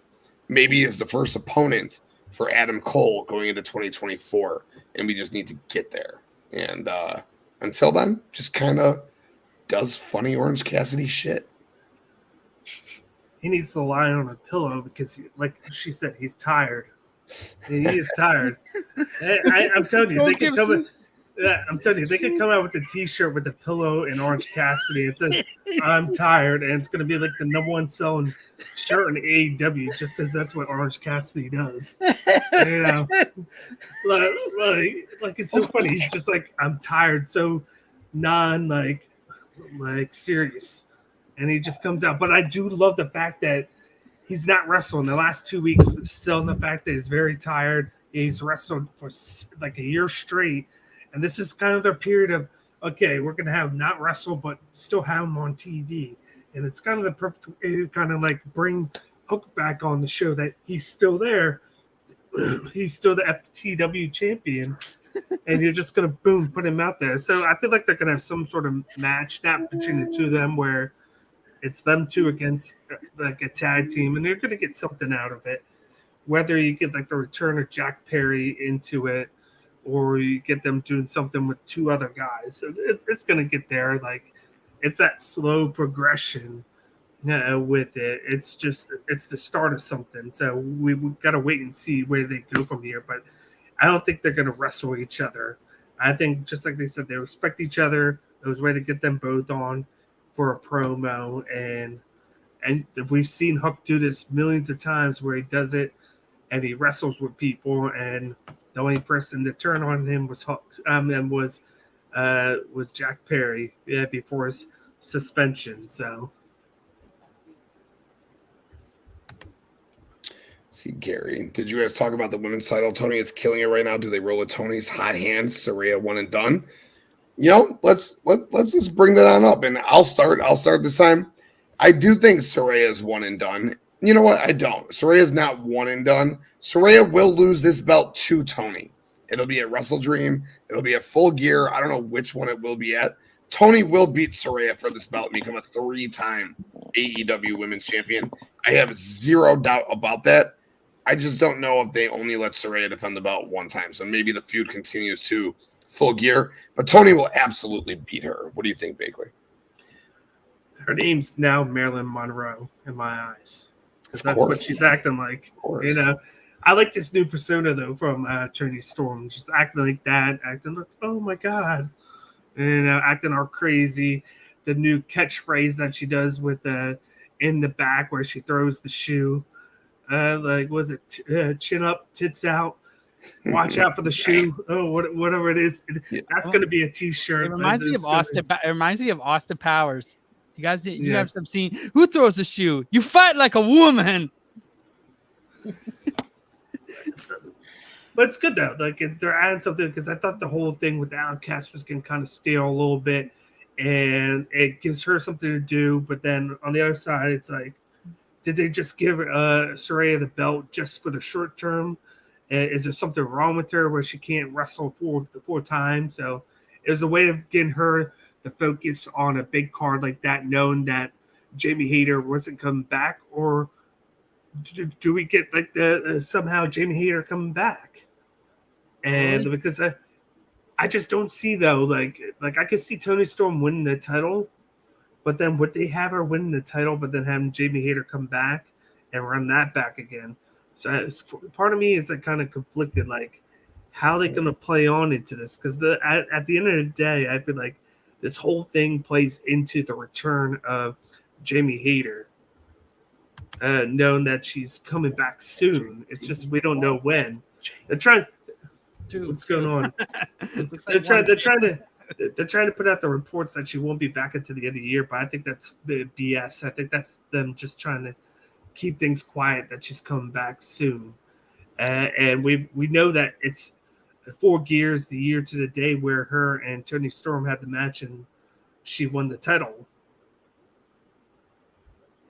Maybe as the first opponent for AdamCole going into 2024, and we just need to get there. And until then, just kind of does funny Orange Cassidy shit. He needs to lie on a pillow because, like she said, he's tired. He is tired. I'm telling you, they could come. I'm telling you, they could come out with a T-shirt with a pillow and Orange Cassidy. It says "I'm tired," and it's going to be like the #1 selling shirt in AEW, just because that's what Orange Cassidy does. You know, like it's so funny. He's just like, "I'm tired," so non like serious. And he just comes out. But I do love the fact that he's not wrestling. The last 2 weeks, selling the fact that he's very tired. He's wrestled for like a year straight. And this is kind of their period of, okay, we're going to have not wrestle, but still have him on TV. And it's kind of the perfect way to kind of like bring Hook back on the show that he's still there. He's still the FTW champion. And you're just going to, boom, put him out there. So I feel like they're going to have some sort of match snap between the two of them where it's them two against like a tag team, and they're going to get something out of it. Whether you get like the return of Jack Perry into it, or you get them doing something with 2 other guys. So it's going to get there. Like, it's that slow progression with it. It's the start of something. So we've got to wait and see where they go from here. But I don't think they're going to wrestle each other. I think, just like they said, they respect each other. It was a way to get them both on for a promo, and we've seen Hook do this millions of times where he does it and he wrestles with people, and the only person to turn on him was Jack Perry before his suspension. So. See, Gary, did you guys talk about the women's title? Toni is killing it right now. Do they roll with Toni's hot hands? Saraya one and done. You know, let's just bring that on up, and I'll start this time. I do think Saraya is one and done. You know what? I don't. Saraya is not one and done. Saraya will lose this belt to Toni. It'll be at WrestleDream. It'll be at Full Gear. I don't know which one it will be at. Toni will beat Saraya for this belt and become a 3-time AEW Women's Champion. I have zero doubt about that. I just don't know if they only let Saraya defend the belt one time. So maybe the feud continues to Full Gear. But Toni will absolutely beat her. What do you think, Bakley? Her name's now Marilyn Monroe in my eyes. Because that's what she's acting like. You know, I like this new persona, though, from Toni Storm. Just acting like that. Acting like, oh, my God. And acting all crazy. The new catchphrase that she does with in the back where she throws the shoe. Like, was it chin up, tits out? Watch out for the shoe. Oh, whatever it is. That's going to be a T-shirt. It reminds me of Austin. It reminds me of Austin Powers. You guys, you have some scene. Who throws the shoe? You fight like a woman. But it's good though. Like they're adding something because I thought the whole thing with the Outcast was getting kind of stale a little bit, and it gives her something to do. But then on the other side, it's like, did they just give Saraya the belt just for the short term? Is there something wrong with her where she can't wrestle four times? So it was a way of getting her the focus on a big card like that, knowing that Jamie Hayter wasn't coming back, or do we get like the somehow Jamie Hayter coming back? And because I just don't see though, like I could see Toni Storm winning the title, but then would they have her winning the title, but then having Jamie Hayter come back and run that back again? So part of me is like kind of conflicted, like how are they going to play on into this? Because at the end of the day, I feel like this whole thing plays into the return of Jamie Hayter, knowing that she's coming back soon. It's just we don't know when. They're trying. What's going on? They're trying to put out the reports that she won't be back until the end of the year, but I think that's BS. I think that's them just trying to keep things quiet that she's coming back soon. And we know that it's 4 Gears, the year to the day where her and Toni Storm had the match and she won the title.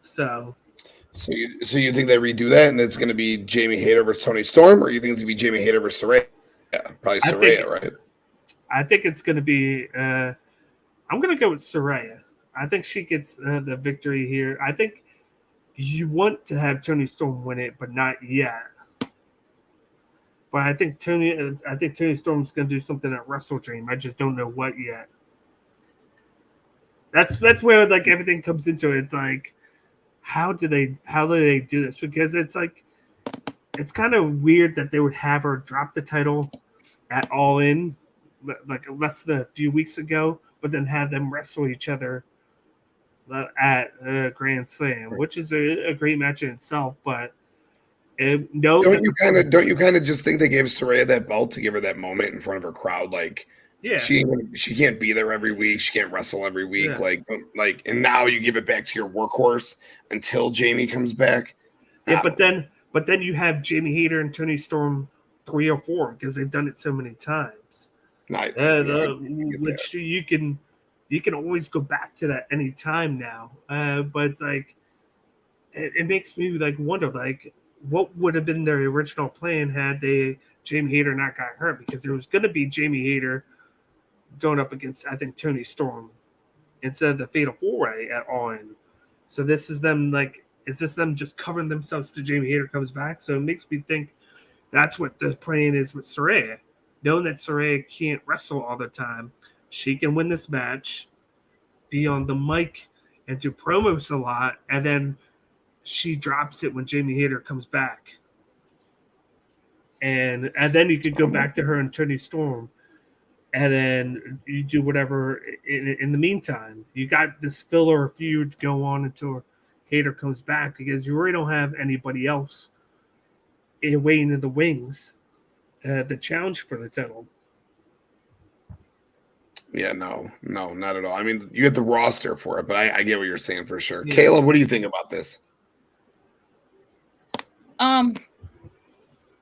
So you think they redo that and it's going to be Jamie Hayter versus Toni Storm, or you think it's going to be Jamie Hayter versus Saraya? Yeah, probably Saraya, right? I think it's going to be I'm going to go with Saraya. I think she gets the victory here. I think you want to have Toni Storm win it, but not yet. But I think Toni Storm's going to do something at WrestleDream. I just don't know what yet. That's where like everything comes into it. It's like, how do they do this? Because it's like, it's kind of weird that they would have her drop the title at All In, like less than a few weeks ago, but then have them wrestle each other at Grand Slam, which is a great match in itself. But don't you kind of just think they gave Saraya that belt to give her that moment in front of her crowd? Like, yeah, she can't be there every week. She can't wrestle every week. Yeah. Like, and now you give it back to your workhorse until Jamie comes back. Yeah, but then you have Jamie Hayter and Toni Storm 3 or 4 because they've done it so many times. Which you can always go back to that any time now. But it's like it makes me like wonder like what would have been their original plan had Jamie Hayter not got hurt, because there was going to be Jamie Hayter going up against, I think, Toni Storm instead of the Fatal 4-Way at All In. So this is them like, is this them just covering themselves till Jamie Hayter comes back? So it makes me think that's what the plan is with Saraya. Knowing that Saraya can't wrestle all the time, she can win this match, be on the mic and do promos a lot, and then she drops it when Jamie Hayter comes back. And then you could go back to her and Toni Storm, and then you do whatever in the meantime. You got this filler feud go on until Hayter comes back, because you really don't have anybody else waiting in the wings, the challenge for the title. Yeah, no, not at all. I mean, you get the roster for it, but I get what you're saying for sure. Yeah. Kayla, what do you think about this?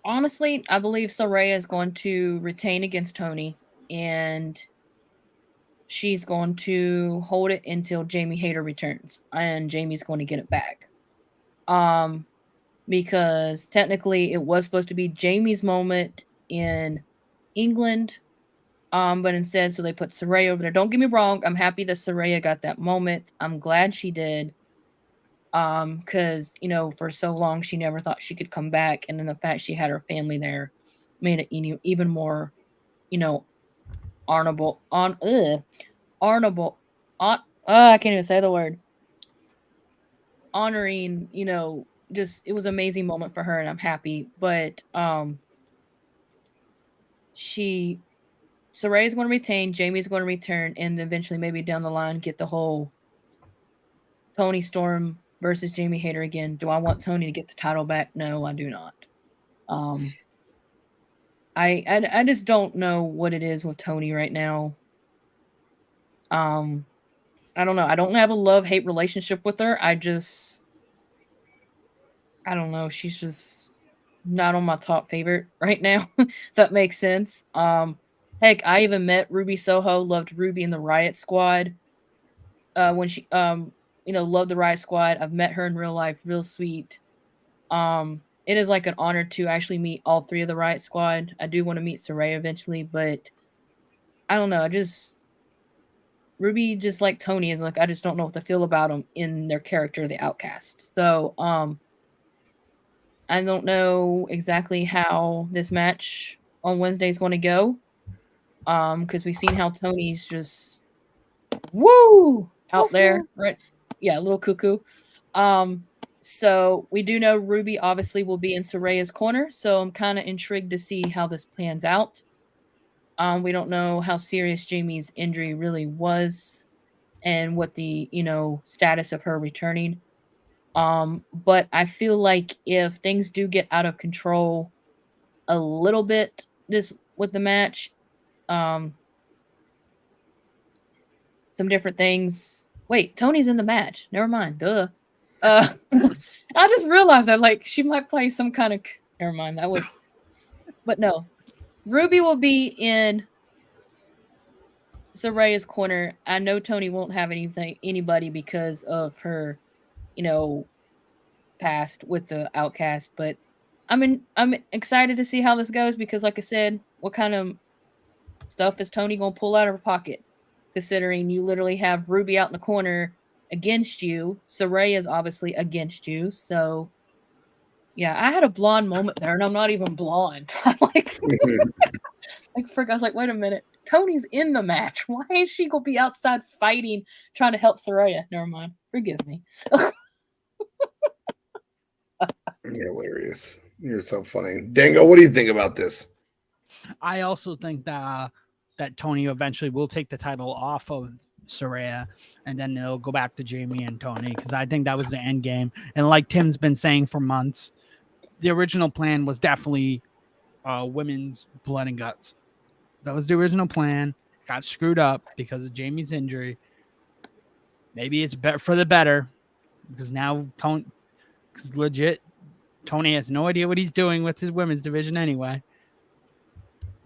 Honestly, I believe Saraya is going to retain against Toni, and she's going to hold it until Jamie Hayter returns, and Jamie's going to get it back. Because technically it was supposed to be Jamie's moment in England, but instead, so they put Saraya over there. Don't get me wrong, I'm happy that Saraya got that moment. I'm glad she did. Because, you know, for so long she never thought she could come back, and then the fact she had her family there made it even more, you know, honorable. I can't even say the word. Honoring, you know, just it was an amazing moment for her, and I'm happy. But Saraya's going to retain, Jamie's going to return, and eventually maybe down the line get the whole Toni Storm versus Jamie Hayter again. Do I want Toni to get the title back? No, I do not. I just don't know what it is with Toni right now. I don't know. I don't have a love-hate relationship with her. I don't know. She's just not on my top favorite right now, if that makes sense. Heck, I even met Ruby Soho, loved Ruby in the Riot Squad. When she you know, loved the Riot Squad. I've met her in real life, real sweet. It is like an honor to actually meet all three of the Riot Squad. I do want to meet Saraya eventually, but I don't know. Ruby, just like Toni, is like, I just don't know what to feel about them in their character, the Outcast. So, I don't know exactly how this match on Wednesday is going to go. Because we've seen how Toni's just woo out there, right? Yeah, a little cuckoo. So we do know Ruby obviously will be in Saraya's corner, so I'm kind of intrigued to see how this plans out. We don't know how serious Jamie's injury really was and what the, you know, status of her returning. But I feel like if things do get out of control a little bit this with the match, some different things. Wait, Toni's in the match. Never mind. Duh. I just realized that, like, she might play some kind of. Never mind. That would. But no, Ruby will be in Saraya's corner. I know Toni won't have anybody because of her, you know, past with the Outcast. But I'm excited to see how this goes because, like I said, what kind of stuff is Toni gonna pull out of her pocket? Considering you literally have Ruby out in the corner against you. Saraya's obviously against you. So, yeah, I had a blonde moment there, and I'm not even blonde. I'm like, I was like, wait a minute. Toni's in the match. Why is she going to be outside fighting, trying to help Saraya? Never mind. Forgive me. You're hilarious. You're so funny. Dango, what do you think about this? I also think that Toni eventually will take the title off of Saraya, and then they'll go back to Jamie and Toni, because I think that was the end game. And like Tim's been saying for months, the original plan was definitely women's blood and guts. That was the original plan. Got screwed up because of Jamie's injury. Maybe it's better for the better, because now Toni has no idea what he's doing with his women's division anyway.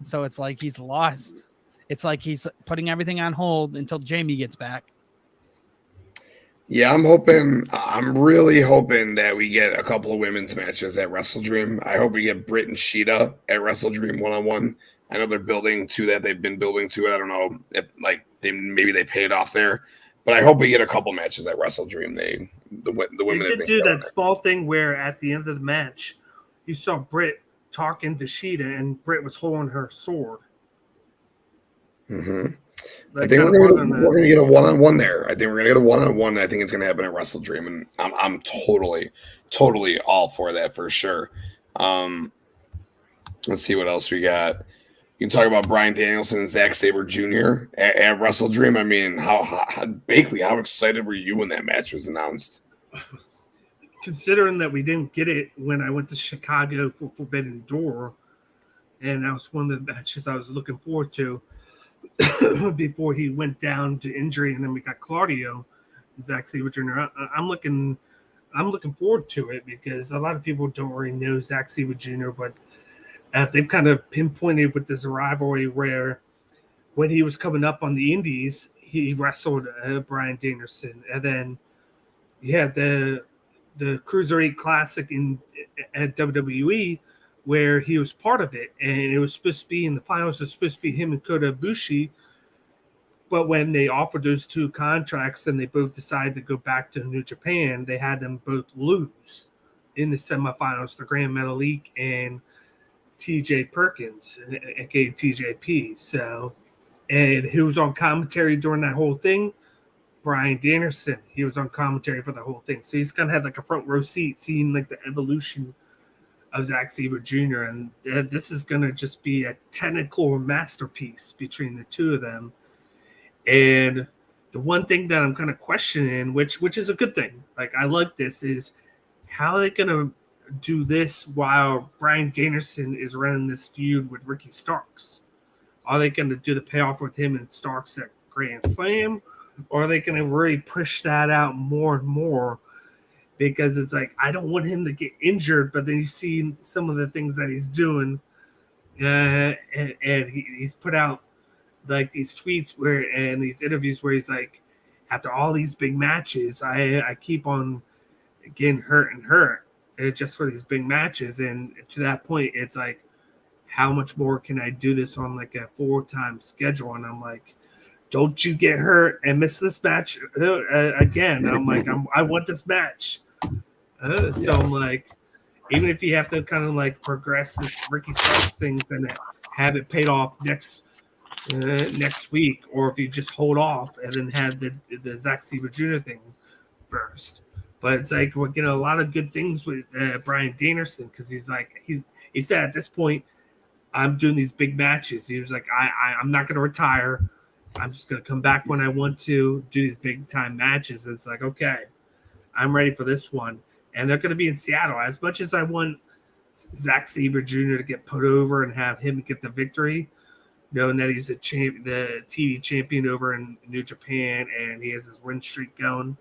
So it's like he's lost. It's like he's putting everything on hold until Jamie gets back. Yeah, I'm really hoping that we get a couple of women's matches at WrestleDream. I hope we get Britt and Shida at WrestleDream one-on-one. I know they're building to that. They've been building to it. I don't know if maybe they paid off there, but I hope we get a couple matches at WrestleDream. The women they did do that small thing where at the end of the match, you saw Britt talking to Shida, and Britt was holding her sword. Mm-hmm. I think we're going to get a one-on-one there. I think we're going to get a one-on-one. I think it's going to happen at WrestleDream, and I'm totally all for that for sure. Let's see what else we got. You can talk about BryanDanielson and Zack Sabre Jr. at WrestleDream. I mean, how Bakley, how excited were you when that match was announced? considering that we didn't get it when I went to Chicago for Forbidden Door, and that was one of the matches I was looking forward to before he went down to injury, and then we got Claudio, Zack Sabre Jr. I'm looking forward to it because a lot of people don't really know Zack Sabre Jr., but they've kind of pinpointed with this rivalry where when he was coming up on the Indies, he wrestled Bryan Danielson, and then he had the Cruiserweight Classic at WWE where he was part of it, and it was supposed to be in the finals. It was supposed to be him and Kota Ibushi, but when they offered those two contracts and they both decided to go back to New Japan, they had them both lose in the semifinals. The Grand Metalik and T.J. Perkins, aka TJP. So, and who was on commentary during that whole thing? Bryan Danielson. He was on commentary for the whole thing. So he's kind of had like a front row seat seeing like the evolution of Zack Sabre Jr. And this is going to just be a technical masterpiece between the two of them. And the one thing that I'm kind of questioning, which is a good thing, like I like this, is how are they going to do this while Bryan Danielson is running this feud with RickyStarks? Are they going to do the payoff with him and Starks at Grand Slam? Or are they going to really push that out more and more? Because it's like, I don't want him to get injured, but then you see some of the things that he's doing. And he's put out like these tweets and these interviews where he's like, after all these big matches, I keep on getting hurt just for these big matches. And to that point, it's like, how much more can I do this on like a 4-time schedule? And I'm like, don't you get hurt and miss this match again. I'm like, I want this match. So I'm like, even if you have to kind of like progress this RickyStarks things and have it paid off next week, or if you just hold off and then have the Zack Sabre Jr. thing first. But it's like we're getting a lot of good things with Bryan Danielson because he said at this point, I'm doing these big matches. He was like, I'm not going to retire. I'm just going to come back when I want to do these big time matches. It's like, okay, I'm ready for this one. And they're going to be in Seattle. As much as I want Zack Sabre Jr. to get put over and have him get the victory, knowing that he's the TV champion over in New Japan and he has his win streak going,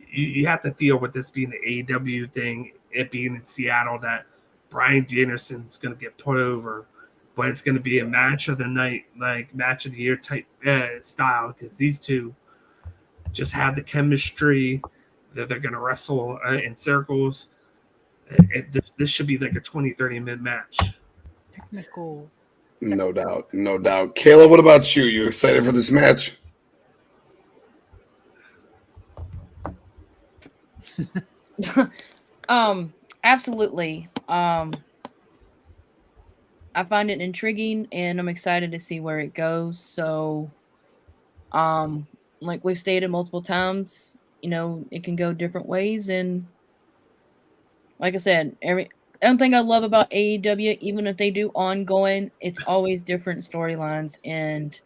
you have to feel with this being the AEW thing, it being in Seattle, that Bryan Danielson's going to get put over. But it's going to be a match of the night, like match of the year type style, because these two just have the chemistry that they're going to wrestle in circles. This should be like a 20-30 minute match. Technical. No doubt. Kayla, what about you? You excited for this match? Absolutely. I find it intriguing and I'm excited to see where it goes. So, like we've stated multiple times, it can go different ways. And like I said, one thing I love about AEW, even if they do ongoing, it's always different storylines. And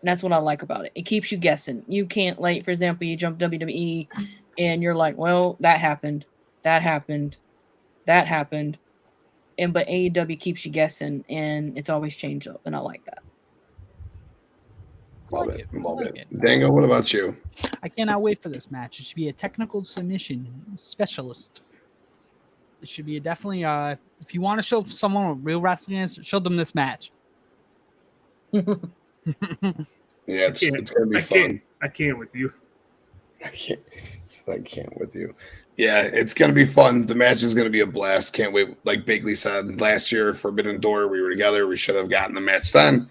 that's what I like about it. It keeps you guessing. You can't, like, for example, you jump WWE and you're like, well, that happened. But AEW keeps you guessing, and it's always changed up, and I like that. Love it. Dango, what about you? I cannot wait for this match. It should be a technical submission specialist. It should be definitely, if you want to show someone what real wrestling is, show them this match. Yeah, it's going to be fun. I can't with you. I can't with you. Yeah, it's going to be fun. The match is going to be a blast. Can't wait. Like Bagley said, last year, Forbidden Door, we were together. We should have gotten the match done.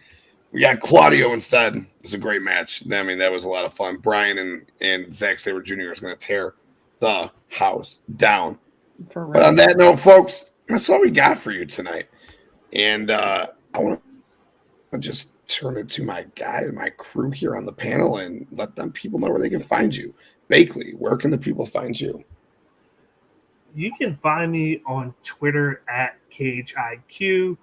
We got Claudio instead. It was a great match. I mean, that was a lot of fun. Bryan and Zack Sabre Jr. is going to tear the house down. But on that note, folks, that's all we got for you tonight. And I want to just turn it to my crew here on the panel and let them people know where they can find you. Bakley, where can the people find you? You can find me on Twitter at CageIQ.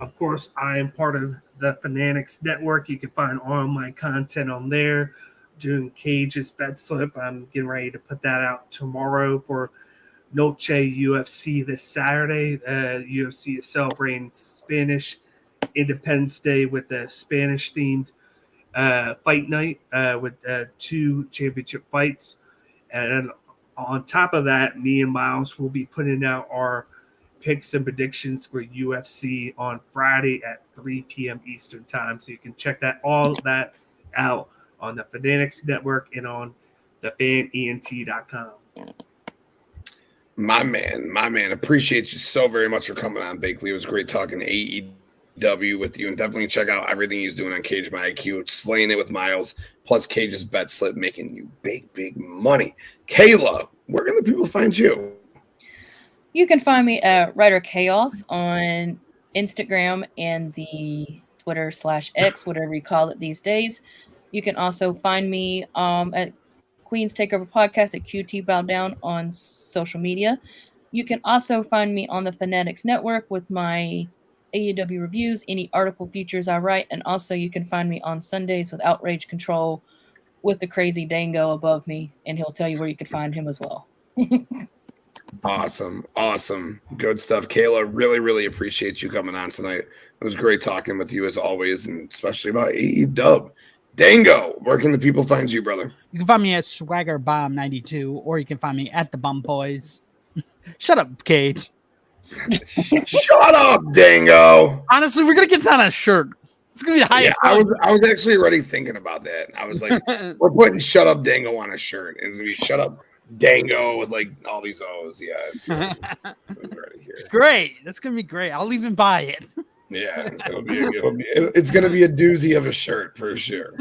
Of course, I am part of the Fanatics Network. You can find all my content on there. doing Cage's bet slip. I'm getting ready to put that out tomorrow for Noche UFC this Saturday. UFC is celebrating Spanish Independence Day with a Spanish-themed fight night with 2 championship fights. And on top of that, me and Miles will be putting out our picks and predictions for UFC on Friday at 3 p.m. Eastern time. So you can check all that out on the Fanatics Network and on thefanent.com. My man. Appreciate you so very much for coming on, Bakley. It was great talking AEW with you, and definitely check out everything he's doing on Cage My IQ, slaying it with Miles, plus Cage's bet slip, making you big money. Kayla, where can the people find you? You can find me at Writer Chaos on Instagram and the Twitter/X, whatever you call it these days. You can also find me at Queen's Takeover Podcast at QT Bow Down on social media. You can also find me on the Fanatics Network with my AEW reviews, any article features I write, and also you can find me on Sundays with Outrage Control with the crazy Dango above me, and he'll tell you where you can find him as well. Awesome. Good stuff. Kayla, really appreciate you coming on tonight. It was great talking with you as always, and especially about AEW. Dango, where can the people find you, brother? You can find me at SwaggerBomb92, or you can find me at the Bum Boys. Shut up, Cage. Shut up, Dango. Honestly, we're gonna get that on a shirt. It's gonna be the highest. Yeah, I was actually already thinking about that. I was like, we're putting "Shut Up, Dango" on a shirt, and it's gonna be "Shut Up, Dango" with like all these O's. Yeah, it's ready here. Great. That's gonna be great. I'll even buy it. Yeah, it's gonna be a doozy of a shirt for sure.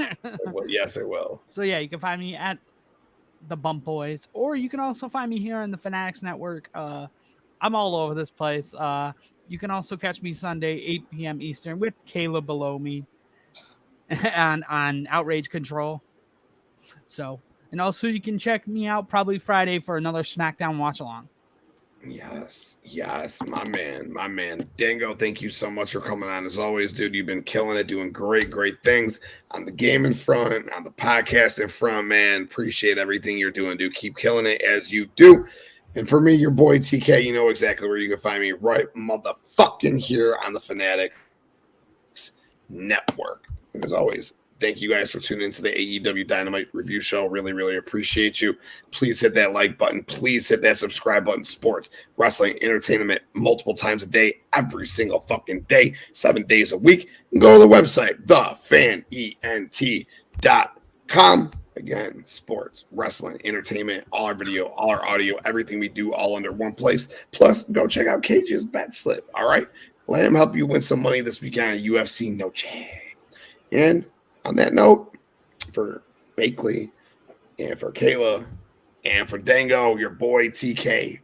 Yes, it will. So yeah, you can find me at the Bump Boys, or you can also find me here on the Fanatics Network. I'm all over this place. You can also catch me Sunday, 8 p.m. Eastern, with Kayla below me, on Outrage Control. So, and also you can check me out probably Friday for another SmackDown watch along. Yes, my man. Dango, thank you so much for coming on. As always, dude, you've been killing it, doing great things on the game in front, on the podcast in front, man. Appreciate everything you're doing, dude. Keep killing it as you do. And for me, your boy TK, you know exactly where you can find me, right motherfucking here on the Fanatics Network. And as always, thank you guys for tuning into the AEW Dynamite Review Show. Really appreciate you. Please hit that like button. Please hit that subscribe button. Sports, wrestling, entertainment, multiple times a day, every single fucking day, 7 days a week. And go to the website, thefanent.com. Again, sports, wrestling, entertainment, all our video, all our audio, everything we do all under one place. Plus, go check out Cage's bet slip. All right? Let him help you win some money this weekend at UFC Noche. And on that note, for Bakley and for Kayla and for Dango, your boy TK,